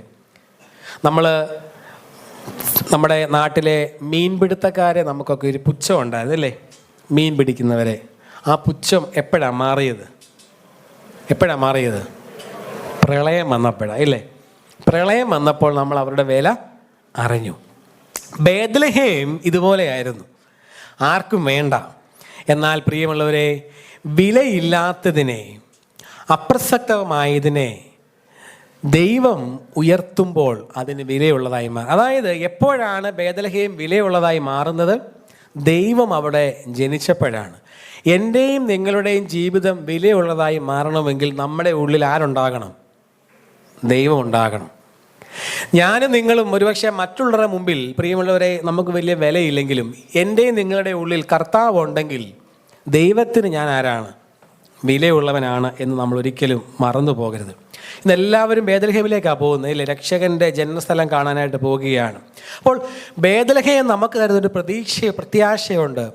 നമ്മുടെ നാട്ടിലെ മീൻപിടുത്തക്കാരെ നമുക്കൊക്കെ ഒരു പുച്ഛം ഉണ്ടായിരുന്നു, അല്ലേ? മീൻ പിടിക്കുന്നവരെ. ആ പുച്ഛം എപ്പോഴാണ് മാറിയത്? പ്രളയം വന്നപ്പോഴാണ് ഇല്ലേ? പ്രളയം വന്നപ്പോൾ നമ്മൾ അവരുടെ വില അറിഞ്ഞു. ബേത്ലഹേം ഇതുപോലെയായിരുന്നു, ആർക്കും വേണ്ട. എന്നാൽ പ്രിയമുള്ളവരെ, വിലയില്ലാത്തതിനെ, അപ്രസക്തമായതിനെ ദൈവം ഉയർത്തുമ്പോൾ അതിന് വിലയുള്ളതായി മാറും. അതായത് എപ്പോഴാണ് ബേത്ലഹേം വിലയുള്ളതായി മാറുന്നത്? ദൈവം അവിടെ ജനിച്ചപ്പോഴാണ്. എൻ്റെയും നിങ്ങളുടെയും ജീവിതം വിലയുള്ളതായി മാറണമെങ്കിൽ നമ്മുടെ ഉള്ളിൽ ആരുണ്ടാകണം? ദൈവം ഉണ്ടാകണം. ഞാനും നിങ്ങളും ഒരുപക്ഷെ മറ്റുള്ളവരുടെ മുമ്പിൽ, പ്രിയമുള്ളവരെ, നമുക്ക് വലിയ വിലയില്ലെങ്കിലും എൻ്റെയും നിങ്ങളുടെ ഉള്ളിൽ കർത്താവ് ഉണ്ടെങ്കിൽ ദൈവത്തിന് ഞാൻ ആരാണ്? വിലയുള്ളവനാണ് എന്ന് നമ്മൾ ഒരിക്കലും മറന്നു പോകരുത്. ഇന്നെല്ലാവരും ബേത്ലഹേമിലേക്കാണ് പോകുന്നത് ഇല്ലേ? രക്ഷകൻ്റെ ജന്മസ്ഥലം കാണാനായിട്ട് പോവുകയാണ്. അപ്പോൾ ബേത്ലഹേം നമുക്ക് തരുന്നൊരു പ്രത്യാശയുണ്ട്.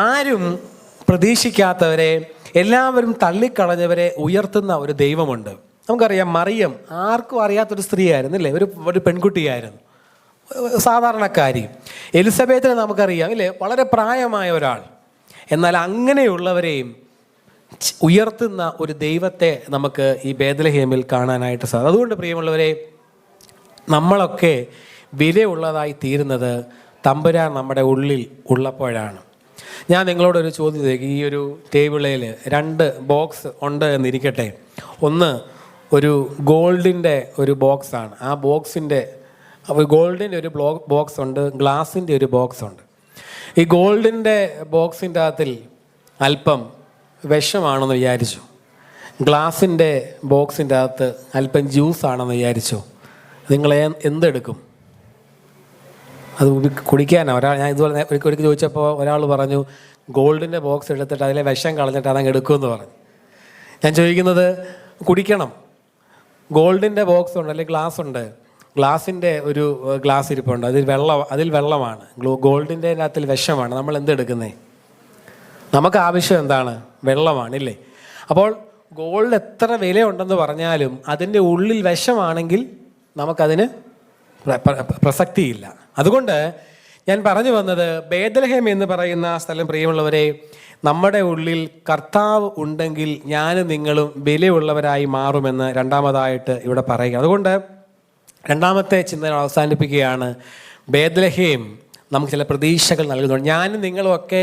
ആരും പ്രതീക്ഷിക്കാത്തവരെ, എല്ലാവരും തള്ളിക്കളഞ്ഞവരെ ഉയർത്തുന്ന ഒരു ദൈവമുണ്ട്. നമുക്കറിയാം, മറിയം ആർക്കും അറിയാത്തൊരു സ്ത്രീയായിരുന്നു ഇല്ലേ? ഒരു പെൺകുട്ടിയായിരുന്നു, സാധാരണക്കാരി. എലിസബത്തിനെ നമുക്കറിയാം ഇല്ലേ? വളരെ പ്രായമായ ഒരാൾ. എന്നാൽ അങ്ങനെയുള്ളവരെയും ഉയർത്തുന്ന ഒരു ദൈവത്തെ നമുക്ക് ഈ ബേത്ലഹേമിൽ കാണാനായിട്ട് സാധിക്കും. അതുകൊണ്ട് പ്രിയമുള്ളവരെ, നമ്മളൊക്കെ വിലയുള്ളതായി തീരുന്നത് തമ്പുരാൻ നമ്മുടെ ഉള്ളിൽ ഉള്ളപ്പോഴാണ്. ഞാൻ നിങ്ങളോടൊരു ചോദ്യം ചോദിക്കും. ഈ ഒരു ടേബിളിൽ 2 ബോക്സ് ഉണ്ട് എന്നിരിക്കട്ടെ. ഒന്ന് ഒരു ഗോൾഡിൻ്റെ ഒരു ബോക്സാണ്. ആ ബോക്സിൻ്റെ ഗോൾഡിൻ്റെ ഒരു ബോക്സ് ഉണ്ട്, ഗ്ലാസിൻ്റെ ഒരു ബോക്സ് ഉണ്ട്. ഈ ഗോൾഡിൻ്റെ ബോക്സിൻ്റെ അകത്തിൽ അല്പം വിഷമാണെന്ന് വിചാരിച്ചു. ഗ്ലാസിൻ്റെ ബോക്സിൻ്റെ അകത്ത് അല്പം ജ്യൂസാണെന്ന് വിചാരിച്ചു. നിങ്ങൾ എന്തെടുക്കും? അത് കുടിക്കാനാണ്. ഞാൻ ഇതുപോലെ ഒരിക്കൽ ചോദിച്ചപ്പോൾ ഒരാൾ പറഞ്ഞു, ഗോൾഡിൻ്റെ ബോക്സ് എടുത്തിട്ട് അതിലെ വിഷം കളഞ്ഞിട്ട് അതങ്ങ് എടുക്കുമെന്ന് പറഞ്ഞു. ഞാൻ ചോദിക്കുന്നത്, കുടിക്കണം. ഗോൾഡിൻ്റെ ബോക്സ് ഉണ്ട്, അല്ലെങ്കിൽ ഗ്ലാസ് ഉണ്ട്. ഗ്ലാസിൻ്റെ ഒരു ഗ്ലാസ് ഇരിപ്പുണ്ട്, അതിൽ വെള്ളമാണ്. ഗോൾഡിൻ്റെ അകത്തിൽ വിഷമാണ്. നമ്മൾ എന്തെടുക്കുന്നേ? നമുക്ക് ആവശ്യം എന്താണ്? വെള്ളമാണില്ലേ? അപ്പോൾ ഗോൾഡ് എത്ര വിലയുണ്ടെന്ന് പറഞ്ഞാലും അതിൻ്റെ ഉള്ളിൽ വിഷമാണെങ്കിൽ നമുക്കതിന് പ്രസക്തിയില്ല. അതുകൊണ്ട് ഞാൻ പറഞ്ഞു വന്നത്, ബേത്ലഹേം എന്ന് പറയുന്ന സ്ഥലം, പ്രിയമുള്ളവരെ, നമ്മുടെ ഉള്ളിൽ കർത്താവ് ഉണ്ടെങ്കിൽ ഞാനും നിങ്ങളും വിലയുള്ളവരായി മാറുമെന്ന് രണ്ടാമതായിട്ട് ഇവിടെ പറയുക. അതുകൊണ്ട് രണ്ടാമത്തെ ചിന്ത അവസാനിപ്പിക്കുകയാണ്. ബേത്ലഹേം നമുക്ക് ചില പ്രതീക്ഷകൾ നൽകുന്നുണ്ട്. ഞാനും നിങ്ങളുമൊക്കെ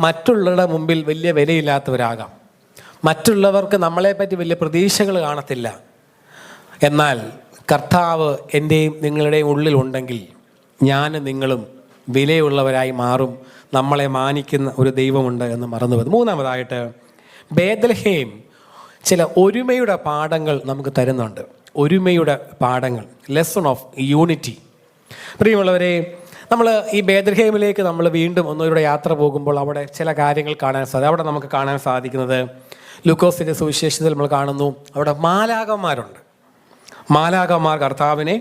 മറ്റുള്ളവരുടെ മുമ്പിൽ വലിയ വിലയില്ലാത്തവരാകാം. മറ്റുള്ളവർക്ക് നമ്മളെപ്പറ്റി വലിയ പ്രതീക്ഷകൾ കാണത്തില്ല. എന്നാൽ കർത്താവ് എൻ്റെയും നിങ്ങളുടെയും ഉള്ളിലുണ്ടെങ്കിൽ ഞാനും നിങ്ങളും വിലയുള്ളവരായി മാറും. നമ്മളെ മാനിക്കുന്ന ഒരു ദൈവമുണ്ട് എന്ന് മറന്നുപോകും. മൂന്നാമതായിട്ട്, ബേത്ലഹേം ചില ഒരുമയുടെ പാഠങ്ങൾ നമുക്ക് തരുന്നുണ്ട്. ഒരുമയുടെ പാഠങ്ങൾ, ലെസൺ ഓഫ് യൂണിറ്റി. പ്രിയമുള്ളവരെ, നമ്മൾ ഈ ബേത്ലഹേമിലേക്ക് നമ്മൾ വീണ്ടും ഒന്നുകൂടെ യാത്ര പോകുമ്പോൾ അവിടെ ചില കാര്യങ്ങൾ കാണാൻ സാധിക്കും. അവിടെ നമുക്ക് കാണാൻ സാധിക്കുന്നത്, ലൂക്കോസിൻ്റെ സുവിശേഷത്തിൽ നമ്മൾ കാണുന്നു, അവിടെ മാലാഖമാരുണ്ട്. മാലാഖമാർ കർത്താവിനെ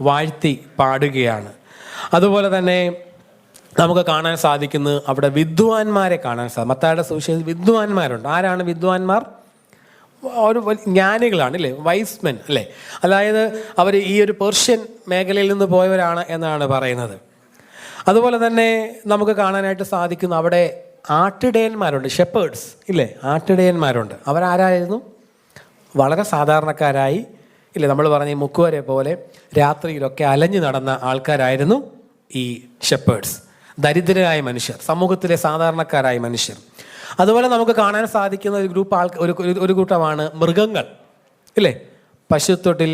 വാഴ്ത്തി പാടുകയാണ്. അതുപോലെ തന്നെ നമുക്ക് കാണാൻ സാധിക്കുന്നത് അവിടെ വിദ്വാൻമാരെ കാണാൻ സാധിക്കും. മത്തായിയുടെ സുവിശേഷത്തിൽ വിദ്വാൻമാരുണ്ട്. ആരാണ് വിദ്വാൻമാർ? ഒരു ജ്ഞാനികളാണ് അല്ലേ? വൈസ്മെൻ അല്ലേ? അതായത് അവർ ഈ ഒരു പേർഷ്യൻ മേഖലയിൽ നിന്ന് പോയവരാണ് എന്നാണ് പറയുന്നത്. അതുപോലെ തന്നെ നമുക്ക് കാണാനായിട്ട് സാധിക്കുന്നു അവിടെ ആട്ടിടയന്മാരുണ്ട്, ഷെപ്പേർഡ്സ് ഇല്ലേ? ആട്ടിടയന്മാരുണ്ട്. അവരാരായിരുന്നു? വളരെ സാധാരണക്കാരായി ഇല്ലേ? നമ്മൾ പറഞ്ഞ മുക്കുവരെ പോലെ രാത്രിയിലൊക്കെ അലഞ്ഞു നടന്ന ആൾക്കാരായിരുന്നു ഈ ഷെപ്പേർഡ്സ്. ദരിദ്രരായ മനുഷ്യർ, സമൂഹത്തിലെ സാധാരണക്കാരായ മനുഷ്യർ. അതുപോലെ നമുക്ക് കാണാൻ സാധിക്കുന്ന ഒരു ഗ്രൂപ്പ് ഒരു കൂട്ടമാണ് മൃഗങ്ങൾ ഇല്ലേ? പശുത്തൊട്ടിൽ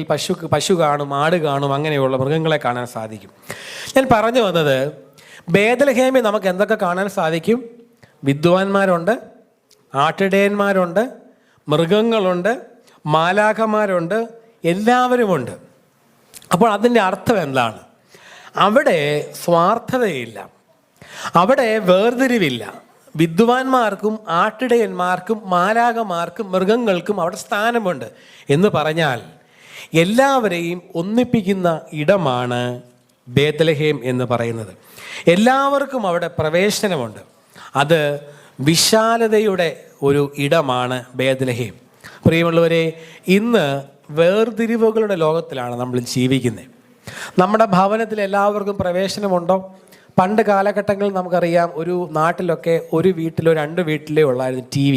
പശു കാണും, ആട് കാണും, അങ്ങനെയുള്ള മൃഗങ്ങളെ കാണാൻ സാധിക്കും. ഞാൻ പറഞ്ഞു വന്നത്, ബേത്ലഹേമിൽ നമുക്ക് എന്തൊക്കെ കാണാൻ സാധിക്കും? വിദ്വാൻമാരുണ്ട്, ആട്ടിടയന്മാരുണ്ട്, മൃഗങ്ങളുണ്ട്, മാലാഖമാരുണ്ട്, എല്ലാവരുമുണ്ട്. അപ്പോൾ അതിൻ്റെ അർത്ഥം എന്താണ്? അവിടെ സ്വാർത്ഥതയില്ല, അവിടെ വേർതിരിവില്ല. വിദ്വാൻമാർക്കും ആട്ടിടയന്മാർക്കും മാലാഖമാർക്കും മൃഗങ്ങൾക്കും അവിടെ സ്ഥാനമുണ്ട് എന്ന് പറഞ്ഞാൽ എല്ലാവരെയും ഒന്നിപ്പിക്കുന്ന ഇടമാണ് ബേത്ലഹേം എന്ന് പറയുന്നത്. എല്ലാവർക്കും അവിടെ പ്രവേശനമുണ്ട്. അത് വിശാലതയുടെ ഒരു ഇടമാണ് ബേത്ലഹേം. പ്രിയമുള്ളവരെ, ഇന്ന് വേർതിരിവുകളുടെ ലോകത്തിലാണ് നമ്മൾ ജീവിക്കുന്നത്. നമ്മുടെ ഭവനത്തിൽ എല്ലാവർക്കും പ്രവേശനമുണ്ടോ? പണ്ട് കാലഘട്ടങ്ങളിൽ നമുക്കറിയാം, ഒരു നാട്ടിലൊക്കെ ഒരു വീട്ടിലോ 2 വീട്ടിലോ ഉള്ളായിരുന്നു TV.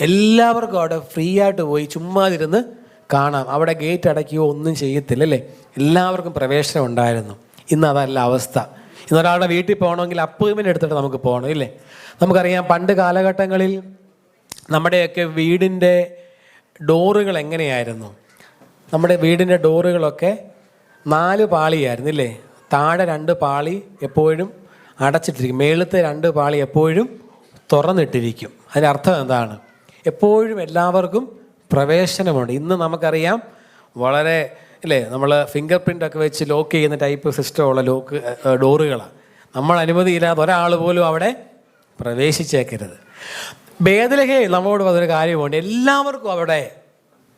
എല്ലാവർക്കും അവിടെ ഫ്രീ ആയിട്ട് പോയി ചുമ്മാതിരുന്ന് കാണാം. അവിടെ ഗേറ്റ് അടയ്ക്കുകയോ ഒന്നും ചെയ്യത്തില്ല അല്ലേ, എല്ലാവർക്കും പ്രവേശനം ഉണ്ടായിരുന്നു. ഇന്ന് അതല്ല അവസ്ഥ. ഇന്നൊരാളുടെ വീട്ടിൽ പോകണമെങ്കിൽ അപ്പോയിൻമെൻ്റ് എടുത്തിട്ട് നമുക്ക് പോകണം ഇല്ലേ. നമുക്കറിയാം പണ്ട് കാലഘട്ടങ്ങളിൽ നമ്മുടെയൊക്കെ വീടിൻ്റെ ഡോറുകൾ എങ്ങനെയായിരുന്നു. നമ്മുടെ വീടിൻ്റെ ഡോറുകളൊക്കെ 4 പാളിയായിരുന്നു ഇല്ലേ. താഴെ 2 പാളി എപ്പോഴും അടച്ചിട്ടിരിക്കും, മേളത്തെ 2 പാളി എപ്പോഴും തുറന്നിട്ടിരിക്കും. അതിൻ്റെ അർത്ഥം എന്താണ്? എപ്പോഴും എല്ലാവർക്കും പ്രവേശനമുണ്ട്. ഇന്ന് നമുക്കറിയാം വളരെ ഇല്ലേ, നമ്മൾ ഫിംഗർ പ്രിൻ്റ് ഒക്കെ വെച്ച് ലോക്ക് ചെയ്യുന്ന ടൈപ്പ് സിസ്റ്റമുള്ള ഡോറുകളാണ്. നമ്മൾ അനുമതിയില്ലാതെ ഒരാൾ പോലും അവിടെ പ്രവേശിച്ചേക്കരുത്. ബേത്ലഹേം നമ്മളോട് പറഞ്ഞൊരു കാര്യമുണ്ട്, എല്ലാവർക്കും അവിടെ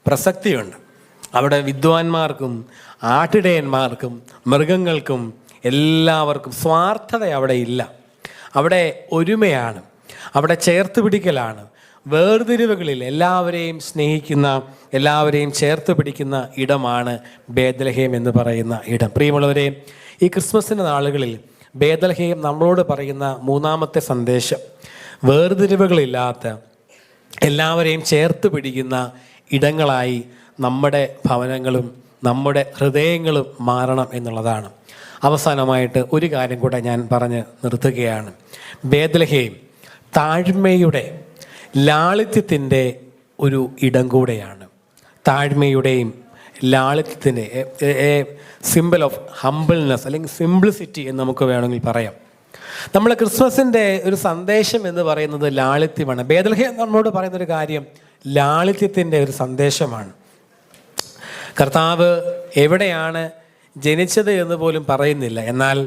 പ്രസക്തിയുണ്ട്. അവിടെ വിദ്വാൻമാർക്കും ആട്ടിടയന്മാർക്കും മൃഗങ്ങൾക്കും എല്ലാവർക്കും സ്വാർത്ഥത അവിടെ ഇല്ല. അവിടെ ഒരുമയാണ്, അവിടെ ചേർത്ത് പിടിക്കലാണ്, വേർതിരിവുകളിൽ എല്ലാവരെയും സ്നേഹിക്കുന്ന, എല്ലാവരെയും ചേർത്ത് പിടിക്കുന്ന ഇടമാണ് ബേത്ലഹേം എന്ന് പറയുന്ന ഇടം. പ്രിയമുള്ളവരെ, ഈ ക്രിസ്മസിൻ്റെ നാളുകളിൽ ബേത്ലഹേം നമ്മളോട് പറയുന്ന 3ാമത്തെ സന്ദേശം വേർതിരിവുകളില്ലാത്ത എല്ലാവരെയും ചേർത്ത് പിടിക്കുന്ന ഇടങ്ങളായി നമ്മുടെ ഭവനങ്ങളും നമ്മുടെ ഹൃദയങ്ങളും മാറണം എന്നുള്ളതാണ്. അവസാനമായിട്ട് ഒരു കാര്യം കൂടെ ഞാൻ പറഞ്ഞ് നിർത്തുകയാണ്. ബേത്ലഹേം താഴ്മയുടെ ലാളിത്യത്തിൻ്റെ ഒരു ഇടം കൂടെയാണ്. താഴ്മയുടെയും ലാളിത്യത്തിൻ്റെ സിമ്പിൾ ഓഫ് ഹംബിൾനെസ് അല്ലെങ്കിൽ സിംപ്ലിസിറ്റി എന്ന് നമുക്ക് വേണമെങ്കിൽ പറയാം. നമ്മൾ ക്രിസ്മസിൻ്റെ ഒരു സന്ദേശം എന്ന് പറയുന്നത് ലാളിത്യമാണ്. ബേത്ലഹേം നമ്മളോട് പറയുന്നൊരു കാര്യം ലാളിത്യത്തിൻ്റെ ഒരു സന്ദേശമാണ്. കർത്താവ് എവിടെയാണ് ജനിച്ചത് എന്ന് പോലും പറയുന്നില്ല, എന്നാൽ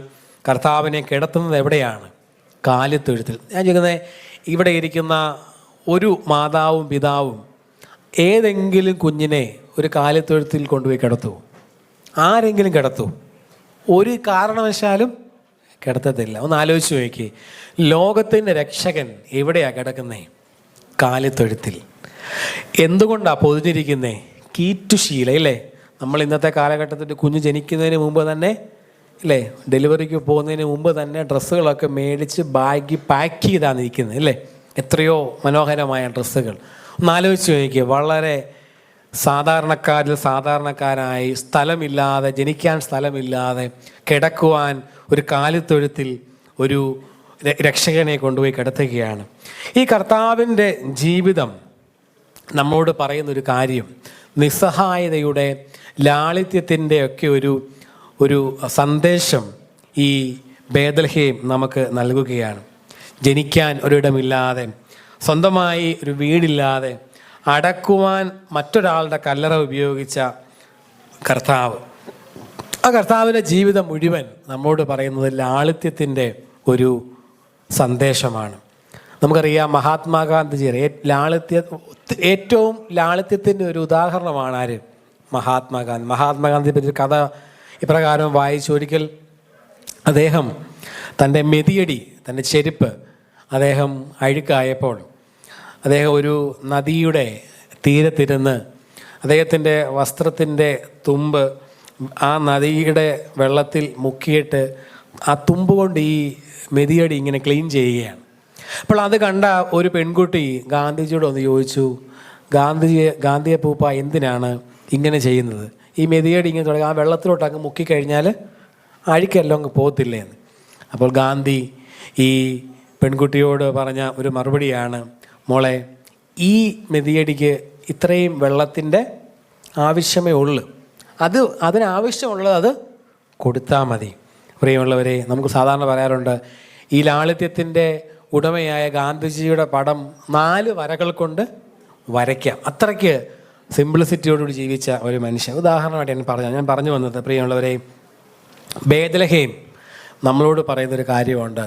കർത്താവിനെ കിടത്തുന്നത് എവിടെയാണ്? കാലിത്തൊഴുത്തിൽ. ഞാൻ ചോദിക്കുന്നത്, ഇവിടെ ഇരിക്കുന്ന ഒരു മാതാവും പിതാവും ഏതെങ്കിലും കുഞ്ഞിനെ ഒരു കാലിത്തൊഴുത്തിൽ കൊണ്ടുപോയി കിടത്തുമോ? ആരെങ്കിലും കിടത്തുമോ? ഒരു കാരണവശാലും കിടത്തത്തില്ല. ഒന്ന് ആലോചിച്ച് നോക്കി, ലോകത്തിൻ്റെ രക്ഷകൻ എവിടെയാണ് കിടക്കുന്നേ? കാലിത്തൊഴുത്തിൽ. എന്തുകൊണ്ടാണ് പൊതിഞ്ഞിരിക്കുന്നേ? കീറ്റുശീല ഇല്ലേ. നമ്മൾ ഇന്നത്തെ കാലഘട്ടത്തിൽ കുഞ്ഞ് ജനിക്കുന്നതിന് മുമ്പ് തന്നെ ഇല്ലേ, ഡെലിവറിക്ക് പോകുന്നതിന് മുമ്പ് തന്നെ ഡ്രസ്സുകളൊക്കെ മേടിച്ച് ബാഗ് പാക്ക് ചെയ്താണ് ഇരിക്കുന്നത് അല്ലേ. എത്രയോ മനോഹരമായ ഡ്രസ്സുകൾ. ഒന്ന് ആലോചിച്ച് നോക്കിയേ, വളരെ സാധാരണക്കാരിൽ സാധാരണക്കാരായി സ്ഥലമില്ലാതെ, ജനിക്കാൻ സ്ഥലമില്ലാതെ കിടക്കുവാൻ ഒരു കാലിത്തൊഴുത്തിൽ ഒരു രക്ഷകനെ കൊണ്ടുപോയി കിടത്തുകയാണ്. ഈ കർത്താവിൻ്റെ ജീവിതം നമ്മോട് പറയുന്നൊരു കാര്യം, നിസ്സഹായതയുടെ ലാളിത്യത്തിൻ്റെ ഒക്കെ ഒരു സന്ദേശം ഈ ബേത്ലഹേം നമുക്ക് നൽകുകയാണ്. ജനിക്കാൻ ഒരിടമില്ലാതെ, സ്വന്തമായി ഒരു വീടില്ലാതെ, അടക്കുവാൻ മറ്റൊരാളുടെ കല്ലറ ഉപയോഗിച്ച കർത്താവ്, ആ കർത്താവിൻ്റെ ജീവിതം മുഴുവൻ നമ്മോട് പറയുന്നത് ലാളിത്യത്തിൻ്റെ ഒരു സന്ദേശമാണ്. നമുക്കറിയാം മഹാത്മാഗാന്ധിജിയുടെ ഏറ്റവും ലാളിത്യത്തിൻ്റെ ഒരു ഉദാഹരണമാണ് ആര്? മഹാത്മാഗാന്ധി. മഹാത്മാഗാന്ധിയെ പറ്റി ഒരു കഥ ഇപ്രകാരം വായിച്ചു. ഒരിക്കൽ അദ്ദേഹം തൻ്റെ മെതിയടി, തൻ്റെ ചെരുപ്പ് അദ്ദേഹം അഴുക്കായപ്പോൾ അദ്ദേഹം ഒരു നദിയുടെ തീരത്തിരുന്ന് അദ്ദേഹത്തിൻ്റെ വസ്ത്രത്തിൻ്റെ തുമ്പ് ആ നദിയുടെ വെള്ളത്തിൽ മുക്കിയിട്ട് ആ തുമ്പ് കൊണ്ട് ഈ മെതിയടി ഇങ്ങനെ ക്ലീൻ ചെയ്യുകയാണ്. അപ്പോൾ അത് കണ്ട ഒരു പെൺകുട്ടി ഗാന്ധിജിയോട് ഒന്ന് ചോദിച്ചു, ഗാന്ധിയെ പൂപ്പ എന്തിനാണ് ഇങ്ങനെ ചെയ്യുന്നത്? ഈ മെതിയടി ഇങ്ങനെ തുടങ്ങി ആ വെള്ളത്തിലോട്ട് അങ്ങ് മുക്കിക്കഴിഞ്ഞാൽ അഴുക്കെല്ലാം അങ്ങ് പോകത്തില്ലേ എന്ന്. അപ്പോൾ ഗാന്ധി ഈ പെൺകുട്ടിയോട് പറഞ്ഞ ഒരു മറുപടിയാണ്, മോളെ, ഈ മെതിയടിക്ക് ഇത്രയും വെള്ളത്തിൻ്റെ ആവശ്യമേ ഉള്ളൂ, അതിനാവശ്യമുള്ളത് അത് കൊടുത്താൽ മതി. പ്രിയമുള്ളവരെ, നമുക്ക് സാധാരണ പറയാറുണ്ട്, ഈ ലാളിത്യത്തിൻ്റെ ഉടമയായ ഗാന്ധിജിയുടെ പടം 4 വരകൾ കൊണ്ട് വരയ്ക്കാം. അത്രയ്ക്ക് സിംപ്ലിസിറ്റിയോടുകൂടി ജീവിച്ച ഒരു മനുഷ്യൻ. ഉദാഹരണമായിട്ട് ഞാൻ പറഞ്ഞു വന്നത്, പ്രിയമുള്ളവരെ, ബേത്ലഹേം നമ്മളോട് പറയുന്നൊരു കാര്യമുണ്ട്,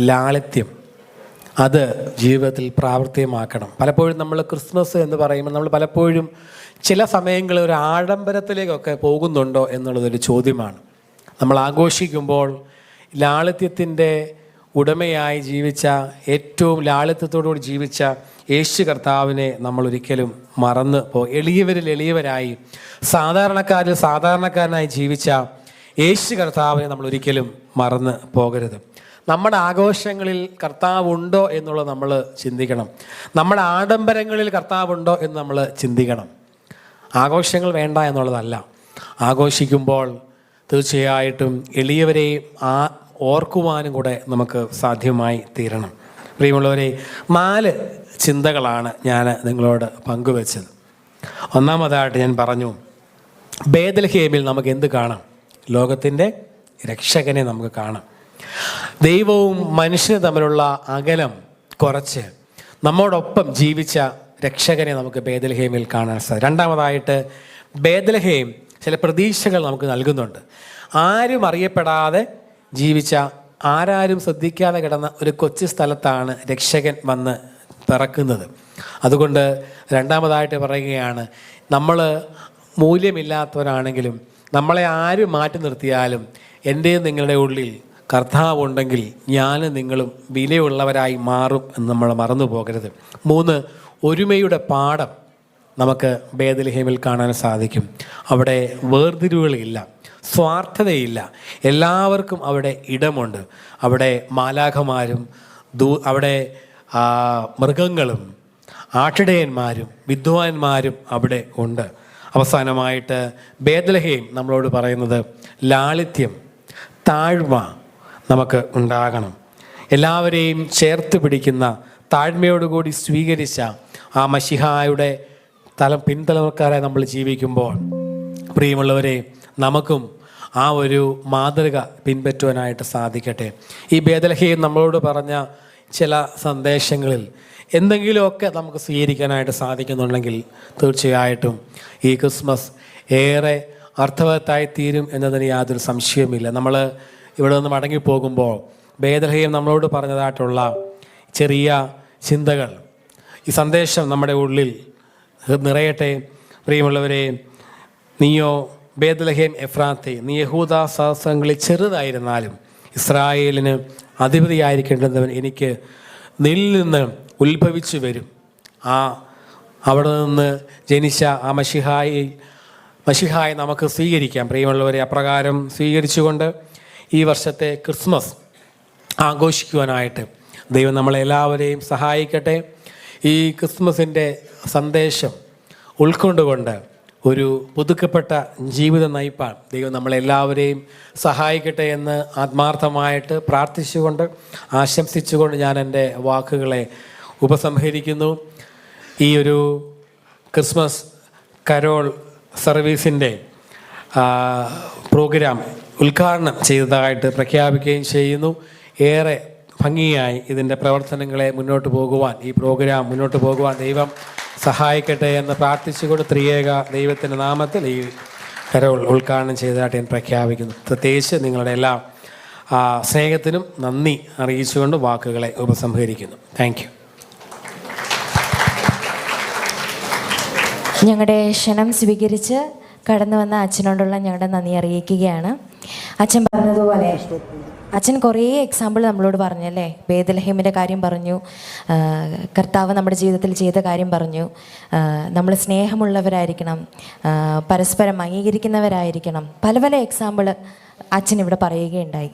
ലാളിത്യം. അത് ജീവിതത്തിൽ പ്രാവർത്തികമാക്കണം. പലപ്പോഴും നമ്മൾ ക്രിസ്മസ് എന്ന് പറയുമ്പോൾ നമ്മൾ പലപ്പോഴും ചില സമയങ്ങളിൽ ഒരു ആഡംബരത്തിലേക്കൊക്കെ പോകുന്നുണ്ടോ എന്നുള്ളതൊരു ചോദ്യമാണ്. നമ്മൾ ആഘോഷിക്കുമ്പോൾ ലാളിത്യത്തിൻ്റെ ഉടമയായി ജീവിച്ച, ഏറ്റവും ലാളിത്യത്തോടുകൂടി ജീവിച്ച യേശു കർത്താവിനെ നമ്മൾ ഒരിക്കലും മറന്ന് എളിയവരിൽ എളിയവരായി, സാധാരണക്കാരിൽ സാധാരണക്കാരനായി ജീവിച്ച യേശു കർത്താവിനെ നമ്മൾ ഒരിക്കലും മറന്ന് പോകരുത്. നമ്മുടെ ആഘോഷങ്ങളിൽ കർത്താവുണ്ടോ എന്നുള്ളത് നമ്മൾ ചിന്തിക്കണം. നമ്മുടെ ആഡംബരങ്ങളിൽ കർത്താവുണ്ടോ എന്ന് നമ്മൾ ചിന്തിക്കണം. ആഘോഷങ്ങൾ വേണ്ട എന്നുള്ളതല്ല. ആഘോഷിക്കുമ്പോൾ തീർച്ചയായിട്ടും എളിയവരെയും ഓർക്കുവാനും കൂടെ നമുക്ക് സാധ്യമായി തീരണം. പ്രിയമുള്ളവരെ, 4 ചിന്തകളാണ് ഞാൻ നിങ്ങളോട് പങ്കുവച്ചത്. ഒന്നാമതായിട്ട് ഞാൻ പറഞ്ഞു, ബേത്ലഹേമിൽ നമുക്ക് എന്ത് കാണാം? ലോകത്തിൻ്റെ രക്ഷകനെ നമുക്ക് കാണാം. ദൈവവും മനുഷ്യനും തമ്മിലുള്ള അകലം കുറച്ച് നമ്മോടൊപ്പം ജീവിച്ച രക്ഷകനെ നമുക്ക് ബേത്ലഹേമിൽ കാണാൻ സാധിക്കും. രണ്ടാമതായിട്ട്, ബേത്ലഹേം ചില പ്രതീക്ഷകൾ നമുക്ക് നൽകുന്നുണ്ട്. ആരും അറിയപ്പെടാതെ ജീവിച്ച, ആരാരും ശ്രദ്ധിക്കാതെ കിടന്ന ഒരു കൊച്ചു സ്ഥലത്താണ് രക്ഷകൻ വന്ന് പിറക്കുന്നത്. അതുകൊണ്ട് രണ്ടാമതായിട്ട് പറയുകയാണ്, നമ്മൾ മൂല്യമില്ലാത്തവരാണെങ്കിലും നമ്മളെ ആരും മാറ്റി നിർത്തിയാലും എൻ്റെയും നിങ്ങളുടെ ഉള്ളിൽ കർത്താവ് ഉണ്ടെങ്കിൽ ഞാനും നിങ്ങളും വിലയുള്ളവരായി മാറും എന്ന് നമ്മൾ മറന്നു പോകരുത്. 3, ഒരുമയുടെ പാഠം നമുക്ക് ബേത്ലഹേമിൽ കാണാൻ സാധിക്കും. അവിടെ വേർതിരിവുകളില്ല, സ്വാർത്ഥതയില്ല, എല്ലാവർക്കും അവിടെ ഇടമുണ്ട്. അവിടെ മാലാഖമാരും അവിടെ മൃഗങ്ങളും ആട്ടിടയന്മാരും വിദ്വാൻമാരും അവിടെ ഉണ്ട്. അവസാനമായിട്ട് ബേത്ലഹേം നമ്മളോട് പറയുന്നത് ലാളിത്യം, താഴ്മ നമുക്ക് ഉണ്ടാകണം. എല്ലാവരെയും ചേർത്ത് പിടിക്കുന്ന, താഴ്മയോടുകൂടി സ്വീകരിച്ച ആ മശിഹായുടെ പിൻതലമുറക്കാരായി നമ്മൾ ജീവിക്കുമ്പോൾ പ്രിയമുള്ളവരെ, നമുക്കും ആ ഒരു മാതൃക പിൻപറ്റുവാനായിട്ട് സാധിക്കട്ടെ. ഈ ബേത്ലഹേം നമ്മളോട് പറഞ്ഞ ചില സന്ദേശങ്ങളിൽ എന്തെങ്കിലുമൊക്കെ നമുക്ക് സ്വീകരിക്കാനായിട്ട് സാധിക്കുന്നുണ്ടെങ്കിൽ തീർച്ചയായിട്ടും ഈ ക്രിസ്മസ് ഏറെ അർത്ഥവത്തായി തീരും എന്നതിന് യാതൊരു സംശയവുമില്ല. നമ്മൾ ഇവിടെ നിന്ന് മടങ്ങിപ്പോകുമ്പോൾ ബേത്ലഹേം നമ്മളോട് പറഞ്ഞതായിട്ടുള്ള ചെറിയ ചിന്തകൾ, ഈ സന്ദേശം നമ്മുടെ ഉള്ളിൽ നിറയട്ടെ. പ്രിയമുള്ളവരെ, നീയോ ബേത്ലഹേം എഫ്രാത്തെ, നീ യഹൂദ സഹസ്രങ്ങളിൽ ചെറുതായിരുന്നാലും ഇസ്രായേലിന് അധിപതിയായിരിക്കേണ്ടവൻ എനിക്ക് നിന്നിൽ നിന്ന് ഉത്ഭവിച്ചു വരും. അവിടെ നിന്ന് ജനിച്ച ആ മശിഹായെ നമുക്ക് സ്വീകരിക്കാം. പ്രിയമുള്ളവരെ, അപ്രകാരം സ്വീകരിച്ചുകൊണ്ട് ഈ വർഷത്തെ ക്രിസ്മസ് ആഘോഷിക്കുവാനായിട്ട് ദൈവം നമ്മളെല്ലാവരെയും സഹായിക്കട്ടെ. ഈ ക്രിസ്മസിൻ്റെ സന്ദേശം ഉൾക്കൊണ്ടുകൊണ്ട് ഒരു പുതുക്കപ്പെട്ട ജീവിതം നയിപ്പാൻ ദൈവം നമ്മളെല്ലാവരെയും സഹായിക്കട്ടെ എന്ന് ആത്മാർത്ഥമായിട്ട് പ്രാർത്ഥിച്ചുകൊണ്ട് ആശംസിച്ചുകൊണ്ട് ഞാൻ എൻ്റെ വാക്കുകളെ ഉപസംഹരിക്കുന്നു. ഈ ഒരു ക്രിസ്മസ് കരോൾ സർവീസിൻ്റെ പ്രോഗ്രാം ഉദ്ഘാടനം ചെയ്തതായിട്ട് പ്രഖ്യാപിക്കുകയും ചെയ്യുന്നു. ഏറെ ഭംഗിയായി ഇതിൻ്റെ പ്രവർത്തനങ്ങളെ മുന്നോട്ട് പോകുവാൻ, ഈ പ്രോഗ്രാം മുന്നോട്ട് പോകുവാൻ ദൈവം സഹായിക്കട്ടെ എന്ന് പ്രാർത്ഥിച്ചുകൊണ്ട് ത്രിയേക ദൈവത്തിൻ്റെ നാമത്തിൽ ഈ കരോൾ ഉദ്ഘാടനം ചെയ്തതായിട്ട് ഞാൻ പ്രഖ്യാപിക്കുന്നു. പ്രത്യേകിച്ച് നിങ്ങളുടെ എല്ലാ സ്നേഹത്തിനും നന്ദി അറിയിച്ചുകൊണ്ട് വാക്കുകളെ ഉപസംഹരിക്കുന്നു. Thank you. ഞങ്ങളുടെ ക്ഷണം സ്വീകരിച്ച് കടന്നു വന്ന അച്ഛനോടുള്ള ഞങ്ങളുടെ നന്ദി അറിയിക്കുകയാണ്. അച്ഛൻ പറഞ്ഞതുപോലെ അച്ഛൻ കുറേ എക്സാമ്പിൾ നമ്മളോട് പറഞ്ഞല്ലേ. ബേത്ലഹേമിൻ്റെ കാര്യം പറഞ്ഞു, കർത്താവ് നമ്മുടെ ജീവിതത്തിൽ ചെയ്ത കാര്യം പറഞ്ഞു, നമ്മൾ സ്നേഹമുള്ളവരായിരിക്കണം, പരസ്പരം അംഗീകരിക്കുന്നവരായിരിക്കണം, പല പല എക്സാമ്പിൾ അച്ഛൻ ഇവിടെ പറയുകയുണ്ടായി.